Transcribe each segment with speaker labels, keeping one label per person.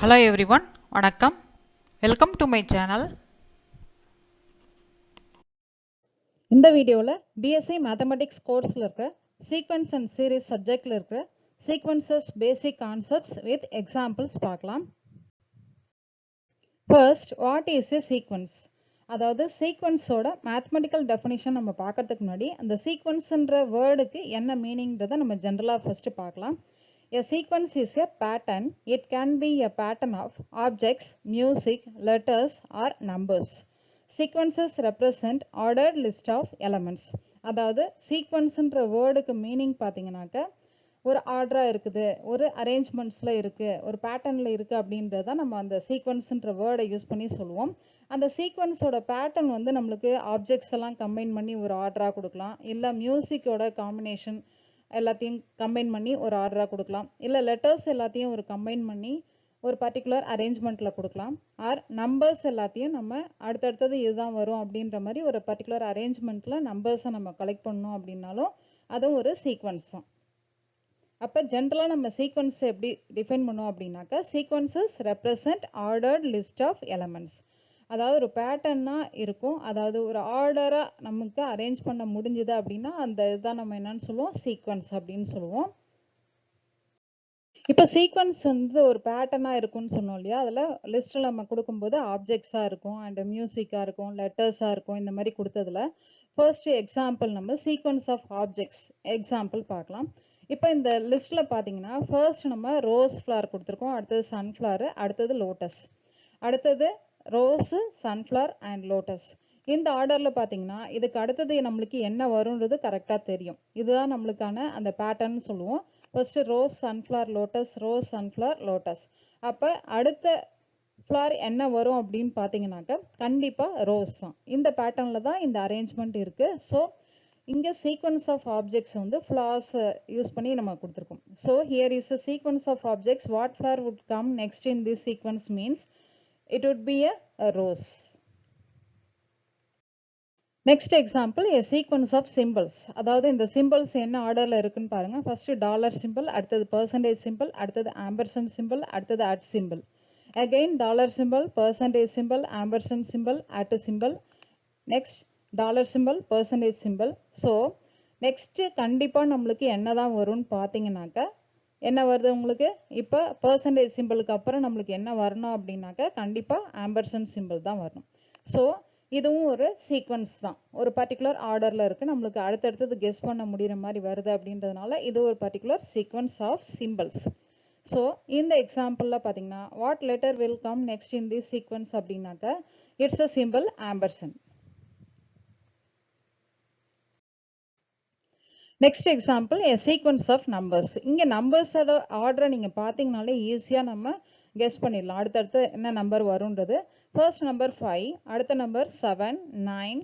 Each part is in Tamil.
Speaker 1: Hello everyone, வணக்கம். Welcome to my channel.
Speaker 2: இந்த வீடியோல BSc Mathematics கோர்ஸ்ல இருக்கிற Sequence and Series சப்ஜெக்ட்ல இருக்கிற Sequences Basic Concepts with Examples பார்க்கலாம். First, what is a sequence? அதாவது சீக்வன்ஸோட மேத்தமெட்டிக்கல் டெஃபினிஷன் நம்ம பார்க்கறதுக்கு முன்னாடி அந்த சீக்வன்ஸ்ன்ற வேர்டுக்கு என்ன மீனிங்ன்றதை நம்ம ஜென்ரலாக ஃபர்ஸ்ட் பார்க்கலாம். A sequence is a pattern. It can be a pattern of objects, music, letters or numbers. Sequences represent ordered list of elements. அதாவது சீக்வன்ஸ்ன்ற வேர்டுக்கு மீனிங் பார்த்தீங்கன்னாக்க ஒரு ஆர்டராக இருக்குது, ஒரு அரேஞ்ச்மெண்ட்ஸில் இருக்குது, ஒரு பேட்டர்னில் இருக்குது அப்படின்றத நம்ம அந்த சீக்வன்ஸ்ன்ற வேர்டை யூஸ் பண்ணி சொல்லுவோம். அந்த சீக்வன்ஸோட பேட்டர்ன் வந்து நம்மளுக்கு ஆப்ஜெக்ட்ஸ் எல்லாம் கம்பைன் பண்ணி ஒரு ஆர்டராக கொடுக்கலாம், இல்லை மியூசிக்கோட காம்பினேஷன் எல்லாத்தையும் கம்பைன் பண்ணி ஒரு ஆர்டராக கொடுக்கலாம், இல்லை லெட்டர்ஸ் எல்லாத்தையும் ஒரு கம்பைன் பண்ணி ஒரு பர்டிகுலர் அரேஞ்ச்மெண்ட்டில் கொடுக்கலாம், ஆர் நம்பர்ஸ் எல்லாத்தையும் நம்ம அடுத்தடுத்தது இதுதான் வரும் அப்படின்ற மாதிரி ஒரு பர்டிகுலர் அரேஞ்ச்மெண்ட்டில் நம்பர்ஸை நம்ம கலெக்ட் பண்ணோம் அப்படின்னாலும் அதுவும் ஒரு சீக்வன்ஸ் தான். அப்போ ஜென்ரலாக நம்ம சீக்வன்ஸ் எப்படி டிஃபைன் பண்ணோம் அப்படின்னாக்கா, sequences represent ordered list of elements. அதாவது ஒரு பேட்டர்னா இருக்கும், அதாவது ஒரு ஆர்டராக நமக்கு அரேஞ்ச் பண்ண முடிஞ்சுது அப்படின்னா அந்த இதுதான் நம்ம என்னன்னு சொல்லுவோம், சீக்வன்ஸ் அப்படின்னு சொல்லுவோம். இப்போ சீக்வன்ஸ் வந்து ஒரு பேட்டர்னாக இருக்கும்னு சொன்னோம் இல்லையா, அதில் லிஸ்ட்டில் நம்ம கொடுக்கும்போது ஆப்ஜெக்ட்ஸாக இருக்கும் அண்ட் மியூசிக்காக இருக்கும், லெட்டர்ஸாக இருக்கும், இந்த மாதிரி கொடுத்ததுல ஃபர்ஸ்ட் எக்ஸாம்பிள் நம்ம சீக்வன்ஸ் ஆஃப் ஆப்ஜெக்ட்ஸ் எக்ஸாம்பிள் பார்க்கலாம். இப்போ இந்த லிஸ்ட்டில் பார்த்தீங்கன்னா ஃபர்ஸ்ட் நம்ம ரோஸ் ஃப்ளவர் கொடுத்துருக்கோம், அடுத்தது சன்ஃப்ளவர், அடுத்தது லோட்டஸ், அடுத்தது ரோஸு, சன்ஃப்ளவர் அண்ட் லோட்டஸ். இந்த ஆர்டரில் பார்த்தீங்கன்னா இதுக்கு அடுத்தது நம்மளுக்கு என்ன வரும்ன்றது கரெக்டாக தெரியும். இதுதான் நம்மளுக்கான அந்த பேட்டர்ன் சொல்லுவோம். First rose, sunflower, lotus, rose, sunflower, lotus. அப்போ அடுத்த ஃப்ளவர் என்ன வரும் அப்படின்னு பார்த்தீங்கன்னாக்கா கண்டிப்பாக ரோஸ் தான். இந்த பேட்டர்னில் தான் இந்த அரேஞ்ச்மெண்ட் இருக்குது. ஸோ இங்கே சீக்வன்ஸ் ஆஃப் ஆப்ஜெக்ட்ஸ் வந்து ஃப்ளவர்ஸ் யூஸ் பண்ணி நம்ம கொடுத்துருக்கோம். So here is a sequence of objects. What flower would come next in this sequence means it would be a rose. Next example, a sequence of symbols. அதாவது இந்த symbols என்ன ஆர்டர்ல இருக்குன்னு பாருங்க. ஃபர்ஸ்ட் டாலர் சிம்பிள், அடுத்தது percentage symbol, அடுத்தது ampersand symbol, அடுத்தது at symbol. Again dollar symbol, percentage symbol, ampersand symbol, at symbol. Next dollar simple, percentage symbol. So next கண்டிப்பா நம்மளுக்கு என்னதான் வரும்னு பார்த்தீங்கன்னாக்க என்ன வருது உங்களுக்கு, இப்போ பர்சன்டேஜ் சிம்பிளுக்கு அப்புறம் நம்மளுக்கு என்ன வரணும் அப்படின்னாக்க கண்டிப்பா ஆம்பர்சன்ட் சிம்பிள் தான் வரணும். ஸோ இதுவும் ஒரு சீக்வன்ஸ் தான், ஒரு பர்டிகுலர் ஆர்டர்ல இருக்கு, நம்மளுக்கு அடுத்தடுத்தது கெஸ் பண்ண முடிகிற மாதிரி வருது அப்படின்றதுனால இது ஒரு particular sequence of symbols. So இந்த எக்ஸாம்பிளில் பார்த்தீங்கன்னா what letter will come next in this sequence அப்படின்னாக்க it's a symbol ampersand. Next example, a sequence of numbers. இங்கே நம்பர்ஸோட ஆர்டரை நீங்கள் பார்த்தீங்கனாலே ஈஸியாக நம்ம கெஸ் பண்ணிடலாம் அடுத்தடுத்து என்ன நம்பர் வரும்ன்றது. ஃபர்ஸ்ட் நம்பர் 5, அடுத்த நம்பர் 7, 9,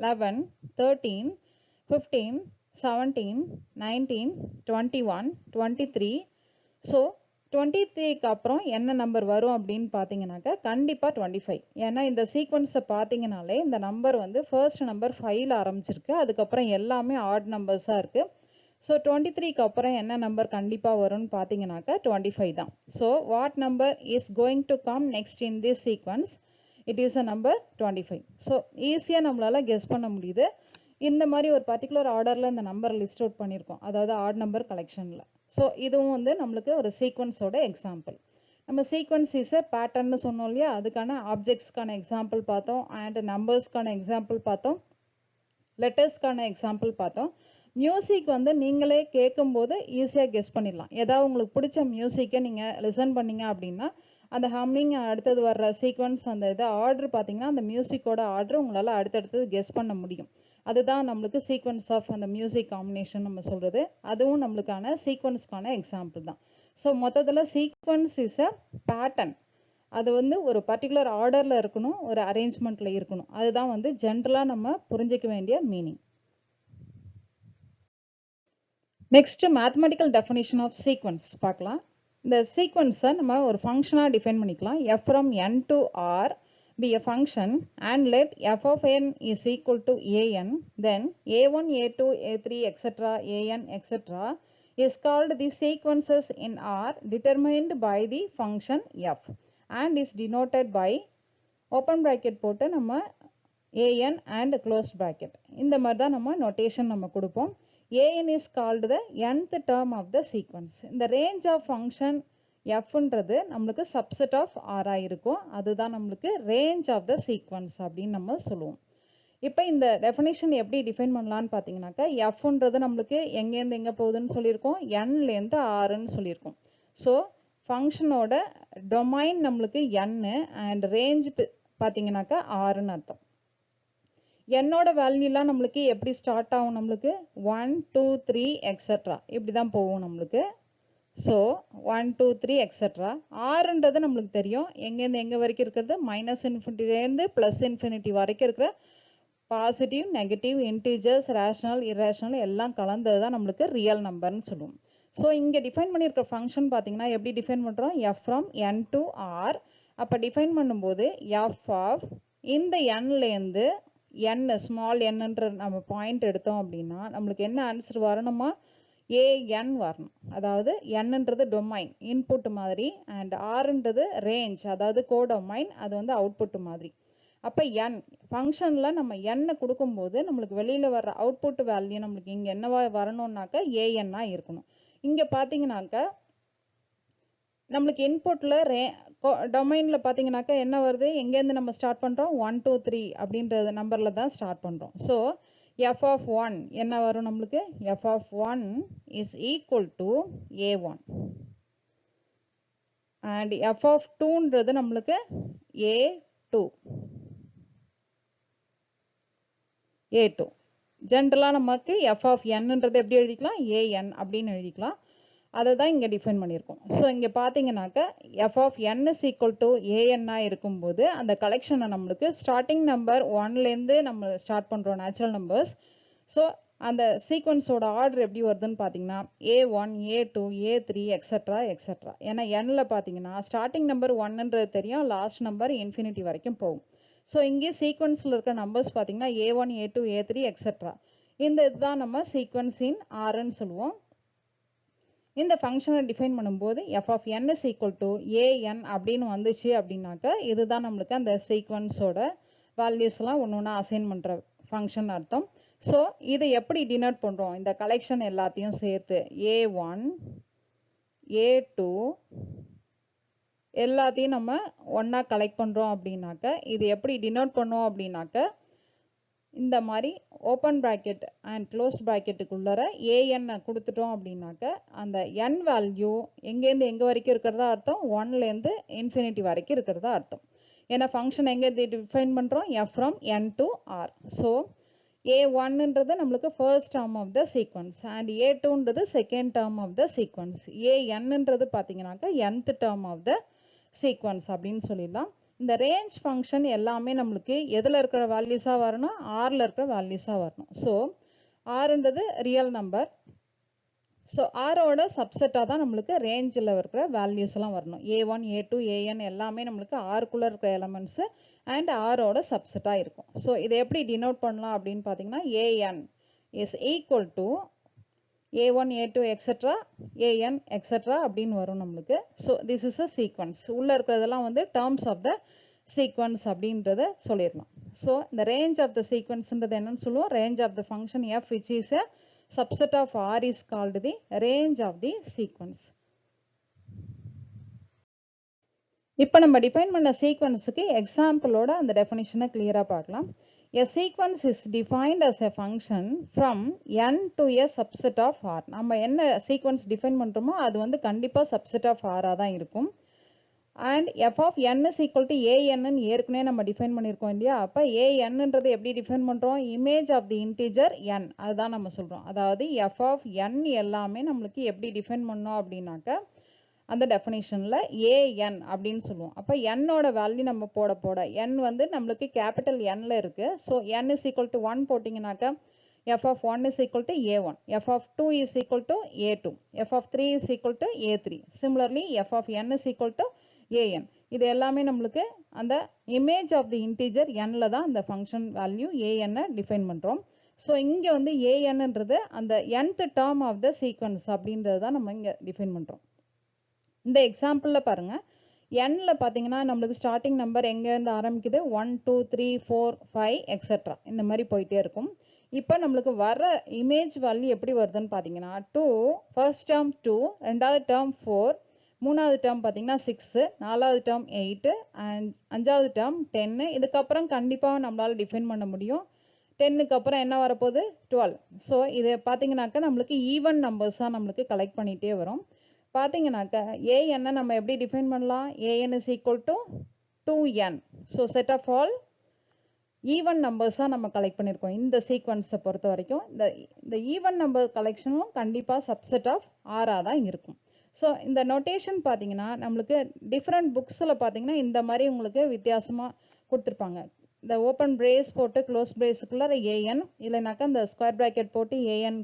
Speaker 2: 11, 13, 15, 17, 19, 21, 23. ஸோ 23க்கு அப்புறம் என்ன நம்பர் வரும் அப்படின்னு பார்த்தீங்கன்னாக்கா கண்டிப்பாக 25. ஏன்னா இந்த சீக்வன்ஸை பார்த்தீங்கனாலே இந்த நம்பர் வந்து ஃபர்ஸ்ட் நம்பர் 5ல் ஆரம்பிச்சிருக்கு, அதுக்கப்புறம் எல்லாமே ஆட் நம்பர்ஸாக இருக்குது. ஸோ 23க்கு அப்புறம் என்ன நம்பர் கண்டிப்பாக வரும்னு பார்த்தீங்கன்னாக்கா 25 தான். So what number is going to come next in this sequence, it is a number 25. So ஈஸியாக நம்மளால் கெஸ் பண்ண முடியுது. இந்த மாதிரி ஒரு பர்டிகுலர் ஆர்டரில் இந்த நம்பர் லிஸ்ட் அவுட் பண்ணியிருக்கோம், அதாவது ஆட் நம்பர் கலெக்ஷனில். ஸோ இதுவும் வந்து நம்மளுக்கு ஒரு சீக்வன்ஸோட எக்ஸாம்பிள். நம்ம சீக்வன்ஸ் இஸ் எ பேட்டர்ன்னு சொன்னோம் இல்லையா, அதுக்கான ஆப்ஜெக்ட்ஸ்க்கான எக்ஸாம்பிள் பார்த்தோம், அண்ட் நம்பர்ஸ்க்கான எக்ஸாம்பிள் பார்த்தோம், லெட்டர்ஸ்க்கான எக்ஸாம்பிள் பார்த்தோம். மியூசிக் வந்து நீங்களே கேட்கும்போது ஈஸியாக கெஸ் பண்ணிடலாம். ஏதாவது உங்களுக்கு பிடிச்ச மியூசிக்கை நீங்கள் லிசன் பண்ணீங்க அப்படின்னா அந்த ஹம்மிங், அடுத்தது வர்ற சீக்வன்ஸ், அந்த இதை ஆர்டர் பார்த்தீங்கன்னா அந்த மியூசிக்கோட ஆர்டர் உங்களால் அடுத்தடுத்தது கெஸ் பண்ண முடியும். அதுதான் நம்மளுக்கு சீக்வன்ஸ் ஆஃப் அந்த மியூசிக் காம்பினேஷன் நம்ம சொல்றது. அதுவும் நம்மளுக்கான சீக்வன்ஸ்க்கான எக்ஸாம்பிள் தான். ஸோ மொத்தத்தில் சீக்வன்ஸ் இஸ் அ பேட்டர்ன். அது வந்து ஒரு பர்டிகுலர் ஆர்டர்ல இருக்கணும், ஒரு அரேஞ்ச்மெண்ட்ல இருக்கணும். அதுதான் வந்து ஜென்ரலா நம்ம புரிஞ்சிக்க வேண்டிய meaning. Next mathematical definition of sequence பார்க்கலாம். இந்த சீக்வன்ஸை நம்ம ஒரு ஃபங்க்ஷனாக டிஃபைன் பண்ணிக்கலாம். f from n to r be a function and let f of n is equal to an, then a1, a2, a3, etc. an, etc. is called the sequences in R determined by the function f and is denoted by open bracket போட்டு நம்ம an and closed bracket. இந்த மாதிரி தான் நம்ம notation நம்ம கொடுப்போம். an is called the nth term of the sequence. இந்த range of function fன்றது நம்மளுக்கு subset of R இருக்கும். அதுதான் நம்மளுக்கு range of the sequence அப்படின்னு நம்ம சொல்லுவோம். இப்போ இந்த டெஃபினிஷன் எப்படி டிஃபைன் பண்ணலான்னு பார்த்தீங்கன்னாக்கா எஃப்ன்றது நம்மளுக்கு எங்கேருந்து எங்கே போகுதுன்னு சொல்லியிருக்கோம், என்லேருந்து ஆறுன்னு சொல்லியிருக்கோம். ஸோ ஃபங்க்ஷனோட டொமைன் நம்மளுக்கு என்னு அண்ட் ரேஞ்ச் பார்த்தீங்கன்னாக்கா ஆறுன்னு அர்த்தம். என்னோட வேல்யூலாம் நம்மளுக்கு எப்படி ஸ்டார்ட் ஆகும், நம்மளுக்கு 1 2 3 எக்ஸெட்ரா இப்படி தான் போகும் நம்மளுக்கு. So 1 2 3 etcetera. ஆறுன்றது நம்மளுக்கு தெரியும் எங்கேருந்து எங்கே வரைக்கும் இருக்கிறது, மைனஸ் இன்ஃபினிட்டிலேருந்து ப்ளஸ் இன்ஃபினிட்டி வரைக்கும் இருக்கிற positive negative integers rational irrational எல்லாம் கலந்தது தான் நம்மளுக்கு ரியல் நம்பர்னு சொல்லுவோம். ஸோ இங்கே டிஃபைன் பண்ணியிருக்க ஃபங்க்ஷன் பார்த்தீங்கன்னா எப்படி டிஃபைன் பண்ணுறோம், F from N to R. அப்போ டிஃபைன் பண்ணும்போது எஃப் ஆஃப் இந்த என்லேருந்து என் ஸ்மால் என்னன்ற நம்ம பாயிண்ட் எடுத்தோம் அப்படின்னா நம்மளுக்கு என்ன ஆன்சர் வரணுமா, ஏஎன் வரணும். அதாவது என்னன்றது டொமைன் இன்புட் மாதிரி அண்ட் ஆர்ன்றது ரேஞ்ச் அதாவது கோடொமைன், அது வந்து அவுட்புட் மாதிரி. அப்போ என் ஃபங்க்ஷனில் நம்ம எண்ணை கொடுக்கும்போது நம்மளுக்கு வெளியில் வர்ற அவுட்புட் வேல்யூ நம்மளுக்கு இங்கே என்னவா வரணும்னாக்கா ஏஎன்னா இருக்கணும். இங்கே பார்த்தீங்கன்னாக்கா நம்மளுக்கு இன்புட்டில் டொமைனில் பார்த்தீங்கன்னாக்கா என்ன வருது, எங்கேருந்து நம்ம ஸ்டார்ட் பண்ணுறோம், 1 2 3 அப்படின்ற நம்பரில் தான் ஸ்டார்ட் பண்ணுறோம். ஸோ எஃப் ஆஃப் 1 என்ன வரும் நம்மளுக்கு, F of 1 is equal to A1 and F of 2ன்றது நம்மளுக்கு A2. ஜென்ரலாக நமக்கு எஃப் ஆஃப் என்னன்றது எப்படி எழுதிக்கலாம், ஏஎன் அப்படின்னு எழுதிக்கலாம். அதை தான் இங்கே டிஃபைன் பண்ணியிருக்கோம். ஸோ இங்கே பார்த்தீங்கன்னாக்கா F of N is equal to ஏஎன்னாக இருக்கும்போது அந்த கலெக்ஷனை நம்மளுக்கு ஸ்டார்டிங் நம்பர் 1லேருந்து நம்ம ஸ்டார்ட் பண்ணுறோம் நேச்சுரல் நம்பர்ஸ். ஸோ அந்த சீக்வன்ஸோட ஆர்டர் எப்படி வருதுன்னு பார்த்தீங்கன்னா A1 A2 A3 etcetera etcetera. ஏன்னா எண்ணில் பார்த்தீங்கன்னா ஸ்டார்டிங் நம்பர் 1ன்றது தெரியும், லாஸ்ட் நம்பர் இன்ஃபினிட்டி வரைக்கும் போகும். ஸோ இங்கே சீக்வன்ஸில் இருக்க நம்பர்ஸ் பார்த்தீங்கன்னா A1 A2 A3 எக்ஸெட்ரா. இந்த இதுதான் நம்ம சீக்வன்ஸ் இன் ஆர்ன்னு சொல்லுவோம். இந்த ஃபங்க்ஷனை டிஃபைன் பண்ணும்போது F of N is equal to A N அப்படின்னு வந்துச்சு அப்படின்னாக்கா இதுதான் நம்மளுக்கு அந்த சீக்வன்ஸோட வேல்யூஸ்லாம் ஒன்று ஒன்றா அசைன் பண்ணுற ஃபங்க்ஷன் அர்த்தம். ஸோ இதை எப்படி டினோட் பண்ணுறோம், இந்த கலெக்ஷன் எல்லாத்தையும் சேர்த்து A1 A2 எல்லாத்தையும் நம்ம ஒன்றா கலெக்ட் பண்ணுறோம் அப்படின்னாக்க இது எப்படி டினோட் பண்ணோம் அப்படின்னாக்க இந்த மாதிரி ஓப்பன் ப்ராக்கெட் அண்ட் க்ளோஸ்ட் ப்ராக்கெட்டுக்குள்ளே ஏஎன்னை கொடுத்துட்டோம் அப்படின்னாக்க அந்த என் வேல்யூ எங்கேருந்து எங்கே வரைக்கும் இருக்கிறதா அர்த்தம், 1லேருந்து இன்ஃபினிட்டி வரைக்கும் இருக்கிறதா அர்த்தம். ஏன்னா ஃபங்க்ஷன் எங்கே டிஃபைன் பண்ணுறோம், F from N to R. So A1ன்றது நம்மளுக்கு first term of the sequence and A2ன்றது second term of the sequence, ஏஎன்ன்றது பார்த்தீங்கன்னாக்கா nth term of the sequence அப்படின்னு சொல்லிடலாம். இந்த ரேஞ்ச் ஃபங்க்ஷன் எல்லாமே நம்மளுக்கு எதில் இருக்கிற வேல்யூஸாக வரணும், ஆரில் இருக்கிற வேல்யூஸாக வரணும். ஸோ ஆறுன்றது ரியல் நம்பர். ஸோ ஆரோட சப்செட்டாக தான் நம்மளுக்கு ரேஞ்சில் இருக்கிற வேல்யூஸ் எல்லாம் வரணும். A1 A2 AN எல்லாமே நம்மளுக்கு ஆறுக்குள்ளே இருக்கிற எலமெண்ட்ஸு அண்ட் ஆரோட சப்செட்டாக இருக்கும். ஸோ இதை எப்படி டினோட் பண்ணலாம் அப்படின்னு பார்த்தீங்கன்னா AN is equal to A1 A2 etcetera AN etcetera அப்படின்னு வரும் நம்மளுக்கு. So this is a sequence. உள்ளே இருக்கிறதெல்லாம் வந்து டேர்ம்ஸ் ஆஃப் த சீக்வன்ஸ் அப்படின்றத சொல்லிடலாம். ஸோ இந்த ரேஞ்ச் ஆஃப் த சீக்வன்ஸ்ன்றது என்னன்னு சொல்லுவோம், range of the function F which is a subset of R is called the range of the sequence. இப்போ நம்ம டிஃபைன் பண்ண சீக்வன்ஸுக்கு எக்ஸாம்பிளோட அந்த டெஃபினிஷனை கிளியராக பார்க்கலாம். A sequence is defined as a function from n to a subset of R. நம்ம என்ன சீக்வன்ஸ் டிஃபைன் பண்ணுறோமோ அது வந்து கண்டிப்பாக subset of R தான் இருக்கும். And f of n is equal to an ன்னு ஏற்கனவே நம்ம டிஃபைன் பண்ணியிருக்கோம் இல்லையா. அப்போ anன்றது எப்படி டிஃபைன் பண்ணுறோம், image of the integer n, அதுதான் நம்ம சொல்கிறோம். அதாவது f of n எல்லாமே நம்மளுக்கு எப்படி டிஃபைன் பண்ணோம் அப்படின்னாக்க அந்த டெஃபினிஷனில் an அப்படின்னு சொல்லுவோம். அப்போ என்னோட வேல்யூ நம்ம போட n வந்து நம்மளுக்கு கேபிட்டல் nல இருக்குது. So n is equal to 1 போட்டிங்கனாக்கா f of 1 is equal to a1, f of 2 is equal to a2, f of 3 is equal to a3. Similarly f of n is equal to an. இது எல்லாமே நம்மளுக்கு அந்த இமேஜ் ஆஃப் தி இன்டீஜர் nல தான் அந்த ஃபங்க்ஷன் வேல்யூ an டிஃபைன் பண்ணுறோம். ஸோ இங்கே வந்து ஏஎன்ன்றது அந்த nth term of the sequence அப்படின்றது தான் நம்ம இங்கே டிஃபைன் பண்ணுறோம். இந்த எக்ஸாம்பிளில் பாருங்கள், எண்ணில் பார்த்தீங்கன்னா நம்மளுக்கு ஸ்டார்டிங் நம்பர் எங்கேருந்து ஆரம்பிக்குது 1 2 3 4 5 எக்ஸெட்ரா இந்த மாதிரி போயிட்டே இருக்கும். இப்போ நம்மளுக்கு வர இமேஜ் வேல்யூ எப்படி வருதுன்னு பார்த்தீங்கன்னா 2 ஃபர்ஸ்ட் டேர்ம் 2, ரெண்டாவது டேர்ம் 4, மூணாவது டேர்ம் பார்த்தீங்கன்னா 6, நாலாவது டேர்ம் 8 அண்ட் அஞ்சாவது டேர்ம் 10. இதுக்கப்புறம் கண்டிப்பாக நம்மளால் டிஃபைன் பண்ண முடியும். 10க்கு அப்புறம் என்ன வரப்போகுது 12. ஸோ இதை பார்த்தீங்கன்னாக்கா நம்மளுக்கு ஈவன் நம்பர்ஸாக நம்மளுக்கு கலெக்ட் பண்ணிகிட்டே வரும். பார்த்தீங்கன்னாக்கா ஏஎன்னை நம்ம எப்படி டிஃபைன் பண்ணலாம்? A N is equal to 2n. So set of all even நம்பர்ஸாக நம்ம கலெக்ட் பண்ணியிருக்கோம். இந்த சீக்வன்ஸை பொறுத்த வரைக்கும் இந்த ஈவன் நம்பர் கலெக்ஷனும் கண்டிப்பாக சப்செட் ஆஃப் ஆராக தான் இருக்கும். ஸோ இந்த நோட்டேஷன் பார்த்தீங்கன்னா நம்மளுக்கு டிஃப்ரெண்ட் புக்ஸில் பார்த்தீங்கன்னா இந்த மாதிரி உங்களுக்கு வித்தியாசமாக கொடுத்துருப்பாங்க. இந்த ஓப்பன் பிரேஸ் போட்டு க்ளோஸ் பிரேஸுக்குள்ளார ஏஎன், இல்லைனாக்கா இந்த ஸ்கொயர் ப்ராக்கெட் போட்டு ஏஎன்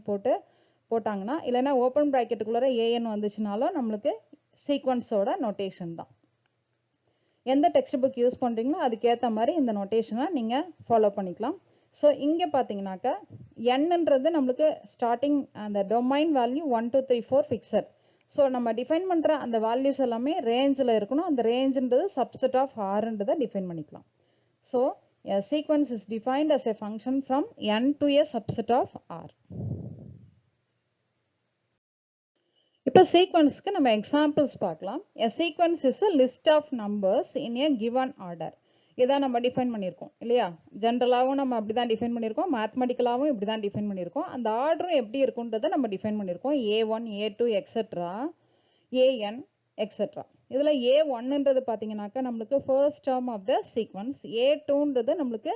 Speaker 2: போட்டாங்கன்னா, இல்லைன்னா ஓப்பன் ப்ராக்கெட்டுக்குள்ளார ஏஎன் வந்துச்சுனாலும் நம்மளுக்கு சீக்வன்ஸோட நோட்டேஷன் தான். எந்த டெக்ஸ்ட் புக் யூஸ் பண்ணுறீங்களோ அதுக்கேற்ற மாதிரி இந்த நோட்டேஷனை நீங்கள் ஃபாலோ பண்ணிக்கலாம். ஸோ இங்கே பார்த்தீங்கன்னாக்கா என்னன்றது நம்மளுக்கு ஸ்டார்டிங் அந்த டொமைன் வேல்யூ 1 2 3 4 ஃபிக்ஸட். ஸோ நம்ம டிஃபைன் பண்ணுற அந்த வேல்யூஸ் எல்லாமே ரேஞ்சில் இருக்கணும். அந்த ரேஞ்சுன்றது சப்செட் ஆஃப் ஆர்ன்றதை டிஃபைன் பண்ணிக்கலாம். So a sequence is defined as a function from n to a subset of r. இப்போ சீக்வன்ஸ்க்கு நம்ம எக்ஸாம்பிள்ஸ் பார்க்கலாம். A sequence is a list of numbers in a given order. இதான் நம்ம டிஃபைன் பண்ணியிருக்கோம் இல்லையா? ஜென்ரலாகவும் நம்ம அப்படி தான் டிஃபைன் பண்ணியிருக்கோம், மேத்மெட்டிக்கலாகவும் இப்படி தான் டிஃபைன் பண்ணியிருக்கோம். அந்த ஆர்டரும் எப்படி இருக்குன்றதை நம்ம டிஃபைன் பண்ணியிருக்கோம். A1 A2 etcetera AN etcetera. இதில் A1ன்றது பார்த்தீங்கன்னாக்கா நம்மளுக்கு first term of the sequence, A2ன்றது நம்மளுக்கு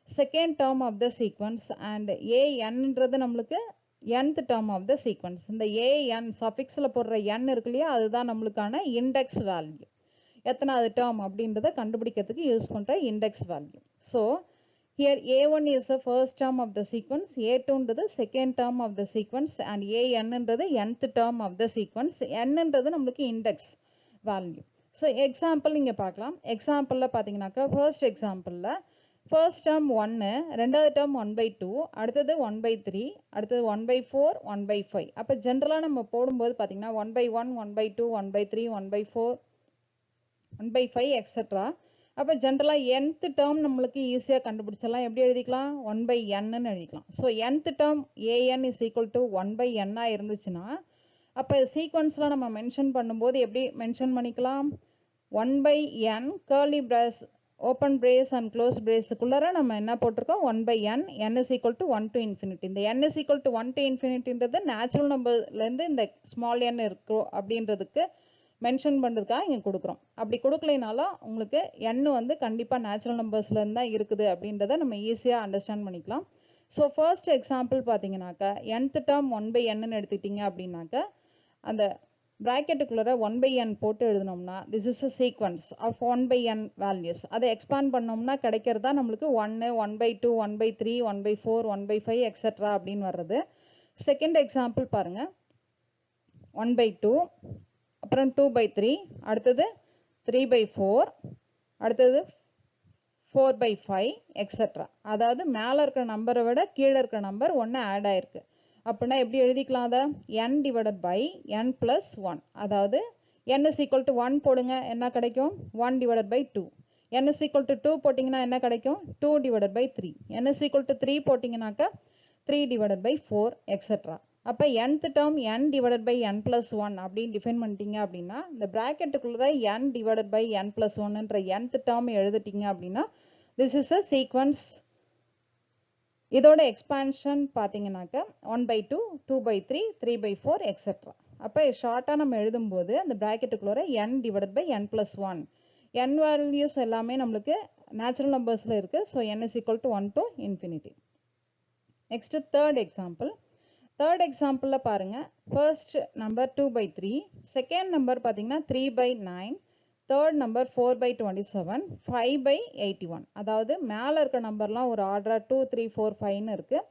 Speaker 2: second term of the sequence and ANன்றது நம்மளுக்கு nth term of the sequence. இந்த an suffixல போடுற n இருக்கு இல்லையா, அதுதான் நம்மளுக்கான இண்டெக்ஸ் வேல்யூ. எத்தனாவது டேர்ம் அப்படின்றத கண்டுபிடிக்கிறதுக்கு யூஸ் பண்ற index value. So here a1 is the first term of the sequence, a2ன்றது second term of the sequence and anன்றது nth term of the sequence. nன்றது நம்மளுக்கு இண்டெக்ஸ் வேல்யூ. ஸோ எக்ஸாம்பிள் இங்கே பார்க்கலாம். எக்ஸாம்பிளில் பார்த்தீங்கன்னாக்கா ஃபர்ஸ்ட் எக்ஸாம்பிளில் ஃபர்ஸ்ட் டேர்ம் 1, ரெண்டாவது டேர்ம் 1/2, அடுத்தது 1/3, அடுத்தது 1/4, 1/5. அப்போ ஜென்ரலாக நம்ம போடும்போது பார்த்தீங்கன்னா 1/1, 1/2, 1/3, 1/4, 1/5 எக்ஸெட்ரா. அப்போ ஜென்ரலாக nth டேர்ம் நம்மளுக்கு ஈஸியாக கண்டுபிடிச்சிடலாம். எப்படி எழுதிக்கலாம்? 1/n எழுதிக்கலாம். So nth term an is equal to 1/n இருந்துச்சுன்னா அப்போ சீக்வன்ஸில் நம்ம மென்ஷன் பண்ணும்போது எப்படி மென்ஷன் பண்ணிக்கலாம்? 1/n curly brace open brace and close பிரேஸுக்குள்ளார நம்ம என்ன போட்டிருக்கோம்? 1/n, n is equal to 1 to infinity. இந்த n is equal to 1 to infinityன்றது natural நம்பர்லேருந்து இந்த ஸ்மால் n இருக்கும் அப்படின்றதுக்கு மென்ஷன் பண்ணுறதுக்காக இங்கே கொடுக்குறோம். அப்படி கொடுக்கலைனாலும் உங்களுக்கு n வந்து கண்டிப்பாக நேச்சுரல் நம்பர்ஸ்லேருந்து தான் இருக்குது அப்படின்றத நம்ம ஈஸியாக அண்டர்ஸ்டாண்ட் பண்ணிக்கலாம். ஸோ ஃபர்ஸ்ட் எக்ஸாம்பிள் பார்த்தீங்கன்னாக்கா nth டேர்ம் 1/n எடுத்துக்கிட்டீங்க அப்படின்னாக்கா அந்த பிராக்கெட்டுக்குள்ளார 1/n போட்டு எழுதினோம்னா this is a sequence of 1/n values. அதை எக்ஸ்பாண்ட் பண்ணோம்னா கிடைக்கிறதா நம்மளுக்கு 1, 1/2, 1/3, 1/4, 1/5 எக்ஸெட்ரா அப்படின்னு வர்றது. செகண்ட் எக்ஸாம்பிள் பாருங்க, 1/2, அப்புறம் 2/3, அடுத்தது 3/4, அடுத்தது 4/5 எக்ஸெட்ரா. அதாவது மேலே இருக்கிற நம்பரை விட கீழே இருக்கிற நம்பர் ஒன்று ஆட் ஆயிருக்கு. அப்படின்னா எப்படி எழுதிக்கலாம்? அதை n divided by n plus 1. அதாவது n is equal to 1 போடுங்க, என்ன கிடைக்கும்? 1 divided by 2. n is equal to 2 போட்டிங்கன்னா என்ன கிடைக்கும்? 2 divided by 3. n is equal to 3 போட்டிங்கனாக்கா 3 divided by 4 etc. அப்போ nth term n divided by n plus 1 அப்படின்னு டிஃபைன் பண்ணிட்டீங்க அப்படின்னா இந்த பிராக்கெட்டுக்குள்ள n divided by n plus 1ன்ற nth term எழுதிட்டீங்க அப்படின்னா this is a sequence. இதோட எக்ஸ்பான்ஷன் பார்த்தீங்கன்னாக்கா 1/2, 2/3, 3/4 எக்ஸெட்ரா. அப்போ ஷார்ட்டாக நம்ம எழுதும்போது அந்த பிராக்கெட்டுக்குள்ளே n divided by n plus 1. n values எல்லாமே நம்மளுக்கு நேச்சுரல் நம்பர்ஸில் இருக்குது. So n is equal to 1 to infinity. Next third example. Third எக்ஸாம்பிளில் பாருங்கள், ஃபர்ஸ்ட் நம்பர் 2/3, செகண்ட் நம்பர் பார்த்தீங்கன்னா 3/9, தேர்ட் நம்பர் 4/27, 5/81. அதாவது மேலே இருக்க நம்பர்லாம் ஒரு ஆர்டரா 2 3 4 5ன்னு இருக்குது.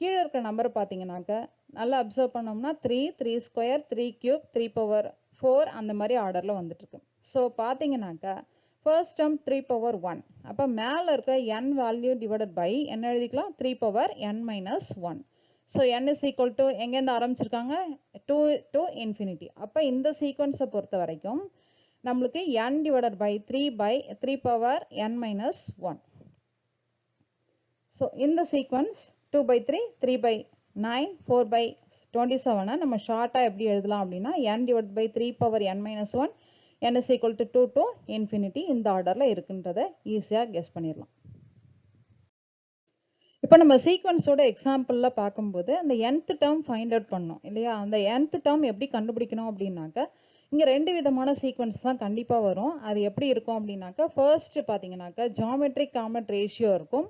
Speaker 2: கீழே இருக்க நம்பர் பார்த்தீங்கன்னாக்க நல்லா அப்சர்வ் பண்ணோம்னா 3 3 ஸ்கொயர் 3 கியூப் 3 power 4 அந்த மாதிரி ஆர்டரில் வந்துட்டுருக்கு. ஸோ பார்த்தீங்கன்னாக்கா ஃபர்ஸ்ட் டேர்ம் 3 பவர் 1. அப்போ மேலே இருக்க n வேல்யூ டிவைடட் பை என்ன எழுதிக்கலாம் 3 power n minus 1. So n is equal to எங்கேருந்து ஆரம்பிச்சிருக்காங்க 2 to infinity. அப்போ இந்த சீக்வன்ஸை பொறுத்த வரைக்கும் நம்மளுக்கு n divided by 3 power n minus 1. So இந்த சீக்வன்ஸ் 2 by 3, 3 by 9, 4 by 27 நம்ம ஷார்ட்டாக எப்படி எழுதலாம் அப்படின்னா n divide by 3 power n minus 1, n is equal to 2 to infinity இந்த ஆர்டரில் இருக்குன்றதை ஈஸியாக கெஸ் பண்ணிடலாம். இப்போ நம்ம சீக்வன்ஸோட எக்ஸாம்பிளில் பார்க்கும்போது அந்த nth டேர்ம் ஃபைண்ட் அவுட் பண்ணோம் இல்லையா. அந்த nth டேர்ம் எப்படி கண்டுபிடிக்கணும் அப்படின்னாக்கா இங்கே 2 விதமான சீக்வன்ஸ் தான் கண்டிப்பாக வரும். அது எப்படி இருக்கும் அப்படின்னாக்கா ஃபர்ஸ்ட் பார்த்தீங்கன்னாக்கா ஜியாமெட்ரிக் காமன் ரேஷியோ இருக்கும்,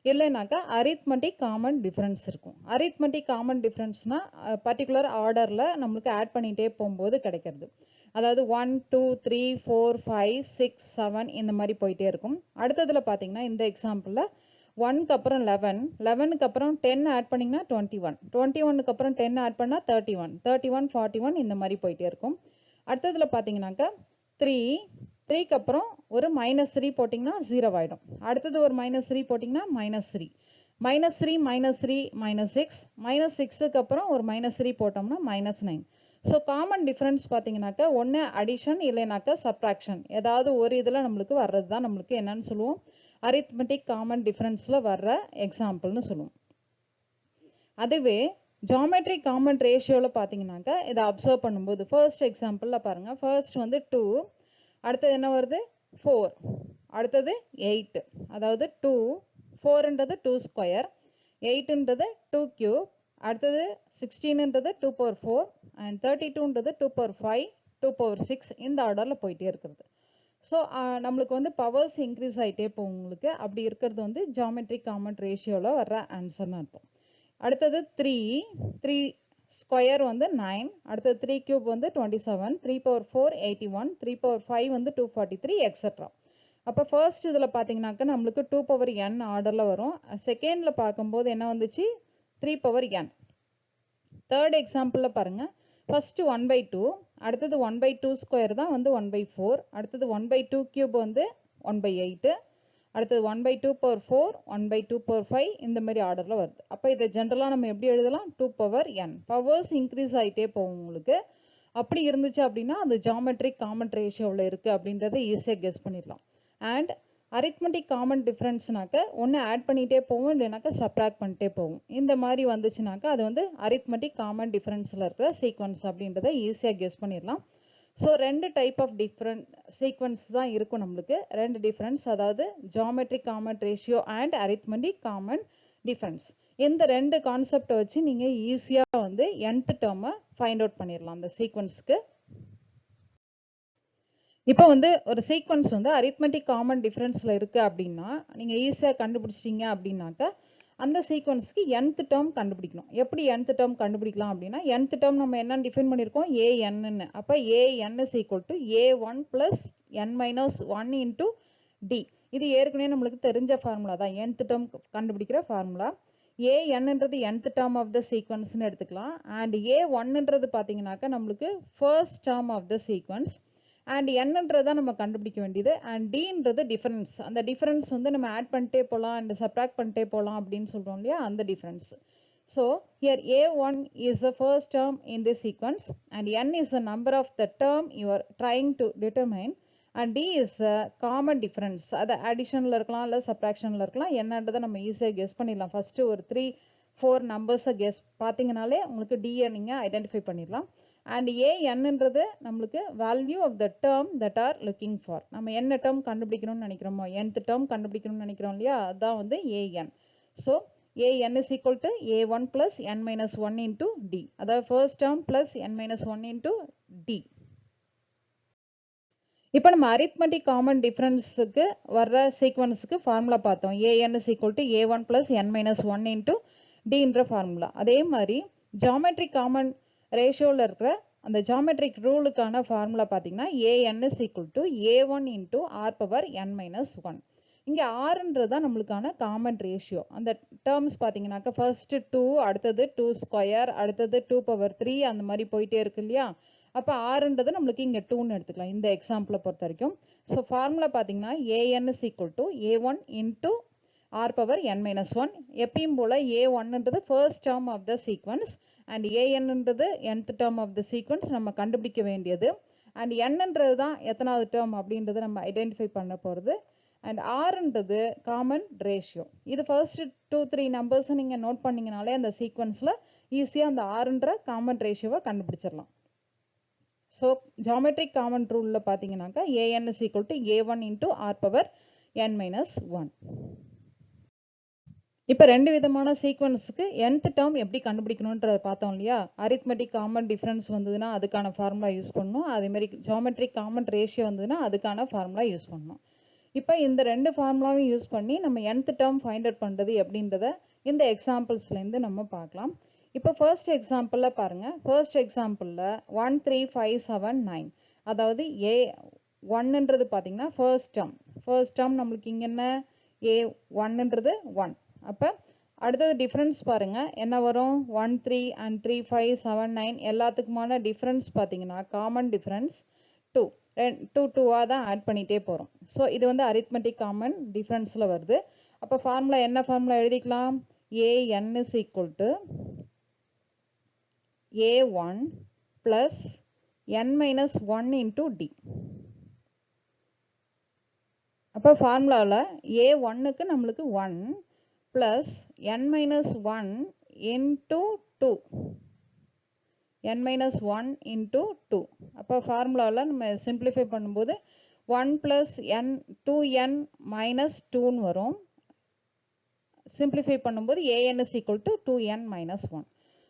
Speaker 2: இல்லைனாக்கா அரித்மெட்டிக் காமன் டிஃபரன்ஸ் இருக்கும். அரித்மெட்டிக் காமன் டிஃபரன்ஸ்னா பர்டிகுலர் ஆர்டரில் நம்மளுக்கு ஆட் பண்ணிகிட்டே போகும்போது கிடைக்கிறது. அதாவது 1 2 3 4 5 6 7 இந்த மாதிரி போயிட்டே இருக்கும். அடுத்ததில் பார்த்தீங்கன்னா இந்த எக்ஸாம்பிளில் 1க்கு அப்புறம் 11, 11க்கு அப்புறம் 10 ஆட் பண்ணிங்கன்னா 21, 21க்கு அப்புறம் 10 ஆட் பண்ணால் 31, 31 41 இந்த மாதிரி போயிட்டே இருக்கும். அடுத்ததில் பார்த்தீங்கன்னாக்கா 3க்கு அப்புறம் ஒரு -3 போட்டிங்கன்னா 0 ஆகிடும். அடுத்தது ஒரு -3 போட்டிங்கன்னா -3, -3 -3 -6, -6க்கு அப்புறம் ஒரு -3 போட்டோம்னா -9. ஸோ காமன் டிஃபரன்ஸ் பார்த்தீங்கன்னாக்கா ஒன்று அடிஷன் இல்லைனாக்கா சப்ட்ராக்ஷன் ஏதாவது ஒரு இதில் நம்மளுக்கு வர்றது தான் நம்மளுக்கு என்னன்னு சொல்லுவோம் அரித்மெட்டிக் காமன் டிஃபரன்ஸில் வர்ற எக்ஸாம்பிள்னு சொல்லுவோம். அதுவே ஜியாமெட்ரிக் காமன் ரேஷியோவில் பார்த்தீங்கன்னாக்கா இதை அப்சர்வ் பண்ணும்போது ஃபர்ஸ்ட் எக்ஸாம்பிளில் பாருங்கள். ஃபர்ஸ்ட் வந்து 2, அடுத்தது என்ன வருது 4, அடுத்தது 8. அதாவது 2, 4ன்றது 2 ஸ்கொயர், 8ன்றது 2 கியூப், அடுத்தது 16ன்றது 2 பவர் 4 அண்ட் 32ன்றது 2 பவர் 5, 2 பவர் 6 இந்த ஆர்டரில் போயிட்டே இருக்கிறது. ஸோ நம்மளுக்கு வந்து பவர்ஸ் இன்க்ரீஸ் ஆகிட்டே போகும். உங்களுக்கு அப்படி இருக்கிறது வந்து ஜியாமெட்ரிக் காமன் ரேஷியோவில் வர்ற ஆன்சர்னு அர்த்தம். அடுத்தது 3 ஸ்கொயர் வந்து 9, அடுத்தது 3 கியூப் வந்து 27, 3 பவர் 4 81, 3 பவர் 5 வந்து 243 எக்ஸெட்ரா. அப்போ ஃபர்ஸ்ட் இதில் பார்த்தீங்கன்னாக்கா நம்மளுக்கு 2 பவர் n ஆர்டரில் வரும். செகண்டில் பார்க்கும்போது என்ன வந்துச்சு 3 பவர் n. தேர்ட் எக்ஸாம்பிளில் பாருங்கள். ஃபர்ஸ்ட் 1/2, அடுத்தது 1/2 ஸ்கொயர் தான் வந்து 1/4, அடுத்தது 1/2 கியூப் வந்து 1/8, அடுத்தது 1/2 பவர் 4, 1/2 பவர் 5 இந்த மாதிரி ஆர்டரில் வருது. அப்போ இதை ஜென்ரலாக நம்ம எப்படி எழுதலாம் 2 பவர் n. பவர்ஸ் இன்க்ரீஸ் ஆகிட்டே போகும் உங்களுக்கு. அப்படி இருந்துச்சு அப்படின்னா அது ஜியாமெட்ரிக் காமன் ரேஷியோவில் இருக்குது அப்படின்றத ஈஸியாக கெஸ் பண்ணிடலாம். அண்ட் அரித்மெட்டிக் காமன் டிஃபரன்ஸ்னாக்க ஒன்று ஆட் பண்ணிகிட்டே போகும், இல்லைனாக்கா சப்ராக்ட் பண்ணிட்டே போகும். இந்த மாதிரி வந்துச்சுனாக்கா அது வந்து அரித்மெட்டிக் காமன் டிஃபரன்ஸில் இருக்கிற சீக்வன்ஸ் அப்படின்றத ஈஸியாக கெஸ் பண்ணிடலாம். So 2 type of different sequence தான் இருக்கும் நம்மளுக்கு. 2 டிஃபரன்ஸ், அதாவது geometric common ratio and arithmetic common difference. இந்த 2 கான்செப்டை வச்சு நீங்கள் ஈஸியாக வந்து nth டேர்மை ஃபைண்ட் அவுட் பண்ணிடலாம் அந்த சீக்வன்ஸுக்கு. இப்போ வந்து ஒரு சீக்வன்ஸ் வந்து அரித்மெட்டிக் காமன் டிஃபரன்ஸில் இருக்குது அப்படின்னா நீங்கள் ஈஸியாக கண்டுபிடிச்சிட்டிங்க அப்படின்னாக்கா அந்த சீக்வன்ஸுக்கு nth டேர்ம் கண்டுபிடிக்கணும். எப்படி nth டேர்ம் கண்டுபிடிக்கலாம் அப்படின்னா nth டேர்ம் நம்ம என்ன டிஃபைன் பண்ணியிருக்கோம் an. அப்போ an is equal to a1 plus n minus 1 into d. இது ஏற்கனவே நம்மளுக்கு தெரிஞ்ச ஃபார்முலா தான், nth டேர்ம் கண்டுபிடிக்கிற ஃபார்முலா. anன்றது nth டேர்ம் ஆஃப் த சீக்வன்ஸ்னு எடுத்துக்கலாம். அண்ட் a1ன்றது பார்த்தீங்கன்னாக்கா நம்மளுக்கு first term of the sequence. And என்னன்றதை நம்ம கண்டுபிடிக்க வேண்டியது. அண்ட் டின்றது டிஃபரன்ஸ். அந்த டிஃபரன்ஸ் வந்து நம்ம ஆட் பண்ணிட்டே போகலாம் அண்ட் சப்ராக்ட் பண்ணிட்டே போகலாம் அப்படின்னு சொல்கிறோம் இல்லையா, அந்த difference. So here a1 is the first term in this sequence and n is the number of the term you are trying to determine and d is the common difference. அது அடிஷனில் இருக்கலாம் இல்லை சப்ராக்ஷனில் இருக்கலாம். என்னன்றதை நம்ம ஈஸியாக கெஸ் பண்ணிடலாம். ஃபஸ்ட்டு ஒரு 3-4 நம்பர்ஸை கெஸ் பார்த்தீங்கனாலே உங்களுக்கு டியை நீங்கள் ஐடென்டிஃபை பண்ணிடலாம். அண்ட் ஏஎன்ன்றது நம்மளுக்கு value of the term that are looking for. நம்ம என்ன டேர்ம் கண்டுபிடிக்கணும்னு நினைக்கிறோமோ, nth டேர்ம் கண்டுபிடிக்கணும்னு நினைக்கிறோம் இல்லையா, அதுதான் வந்து AN. So AN is equal to a1 plus n minus 1 into d. அதாவது first term plus n minus 1 into d. இப்போ நம்ம அரித்மெட்டிக் காமன் டிஃபரன்ஸுக்கு வர்ற சீக்வன்ஸுக்கு ஃபார்முலா பார்த்தோம். an is equal to a1 plus n minus 1 into dன்ற ஃபார்முலா. அதே மாதிரி ஜியாமெட்ரிக் காமன் ரேஷியோவில் இருக்கிற அந்த ஜியாமெட்ரிக் ரூலுக்கான ஃபார்முலா பார்த்தீங்கன்னா an is equal to a1 into r power n minus 1. இங்கே ஆறுன்றது தான் நம்மளுக்கான காமன் ரேஷியோ. அந்த டேர்ம்ஸ் பார்த்தீங்கன்னாக்கா ஃபர்ஸ்ட் 2, அடுத்தது 2 ஸ்கொயர், அடுத்தது 2 பவர் 3 அந்த மாதிரி போயிட்டே இருக்கு இல்லையா. அப்போ ஆறுன்றது நம்மளுக்கு இங்கே 2ன்னு எடுத்துக்கலாம் இந்த எக்ஸாம்பிளை பொறுத்த வரைக்கும். ஸோ ஃபார்முலா பார்த்தீங்கன்னா an is equal to a1 into r power n minus 1. எப்பயும் போல a1ன்றது first term of the sequence and anன்றது nth term of the sequence நம்ம கண்டுபிடிக்க வேண்டியது. and nன்றது தான் எத்தனாவது term அப்படின்றது நம்ம ஐடென்டிஃபை பண்ண போகிறது. and rன்றது காமன் ரேஷியோ. இது ஃபர்ஸ்ட் 2-3 நம்பர்ஸ் நீங்கள் நோட் பண்ணிங்கனாலே அந்த சீக்வன்ஸில் ஈஸியாக அந்த rன்ற காமன் ரேஷியோவை கண்டுபிடிச்சிடலாம். ஸோ ஜாமெட்ரிக் காமன் ரூலில் பார்த்தீங்கன்னாக்கா an is equal to a1 into r power n minus 1. இப்போ ரெண்டு விதமான சீக்வன்ஸுக்கு nth டேர்ம் எப்படி கண்டுபிடிக்கணுன்றத பார்த்தோம் இல்லையா. அரித்மெட்டிக் காமன் டிஃபரன்ஸ் வந்ததுன்னா அதுக்கான ஃபார்முலா யூஸ் பண்ணணும். அதேமாதிரி ஜாமெட்ரிக் காமன் ரேஷியோ வந்ததுன்னா அதுக்கான ஃபார்முலா யூஸ் பண்ணணும். இப்போ இந்த ரெண்டு ஃபார்முலாவையும் யூஸ் பண்ணி நம்ம nth டேர்ம் ஃபைண்ட் அவுட் பண்ணுறது எப்படின்றத இந்த எக்ஸாம்பிள்ஸ்லேருந்து நம்ம பார்க்கலாம். இப்போ ஃபர்ஸ்ட் எக்ஸாம்பிளில் பாருங்கள். ஃபர்ஸ்ட் எக்ஸாம்பிளில் 1 3 5 7 9 அதாவது a1ன்றது பார்த்தீங்கன்னா ஃபர்ஸ்ட் டேர்ம் நம்மளுக்கு இங்கே என்ன a1ன்றது 1. அப்போ அடுத்தது டிஃப்ரென்ஸ் பாருங்கள் என்ன வரும் 1 3 and 3 5 7 9 எல்லாத்துக்குமான டிஃப்ரென்ஸ் பார்த்தீங்கன்னா காமன் டிஃப்ரென்ஸ் 2 2ஆக தான் ஆட் பண்ணிகிட்டே போகிறோம். ஸோ இது வந்து அரித்மெட்டிக் காமன் டிஃப்ரென்ஸில் வருது. அப்போ ஃபார்முலா என்ன ஃபார்முலா எழுதிக்கலாம். an is equal to a1 plus n minus 1 into d. அப்போ ஃபார்முலாவில் a1க்கு நம்மளுக்கு 1 plus n minus 1 into 2. n minus 1 into 2. அப்போ ஃபார்முலாவில் நம்ம சிம்பிளிஃபை பண்ணும்போது 1 plus n 2n minus 2ன்னு வரும். சிம்பிளிஃபை பண்ணும்போது an is equal to 2n minus 1.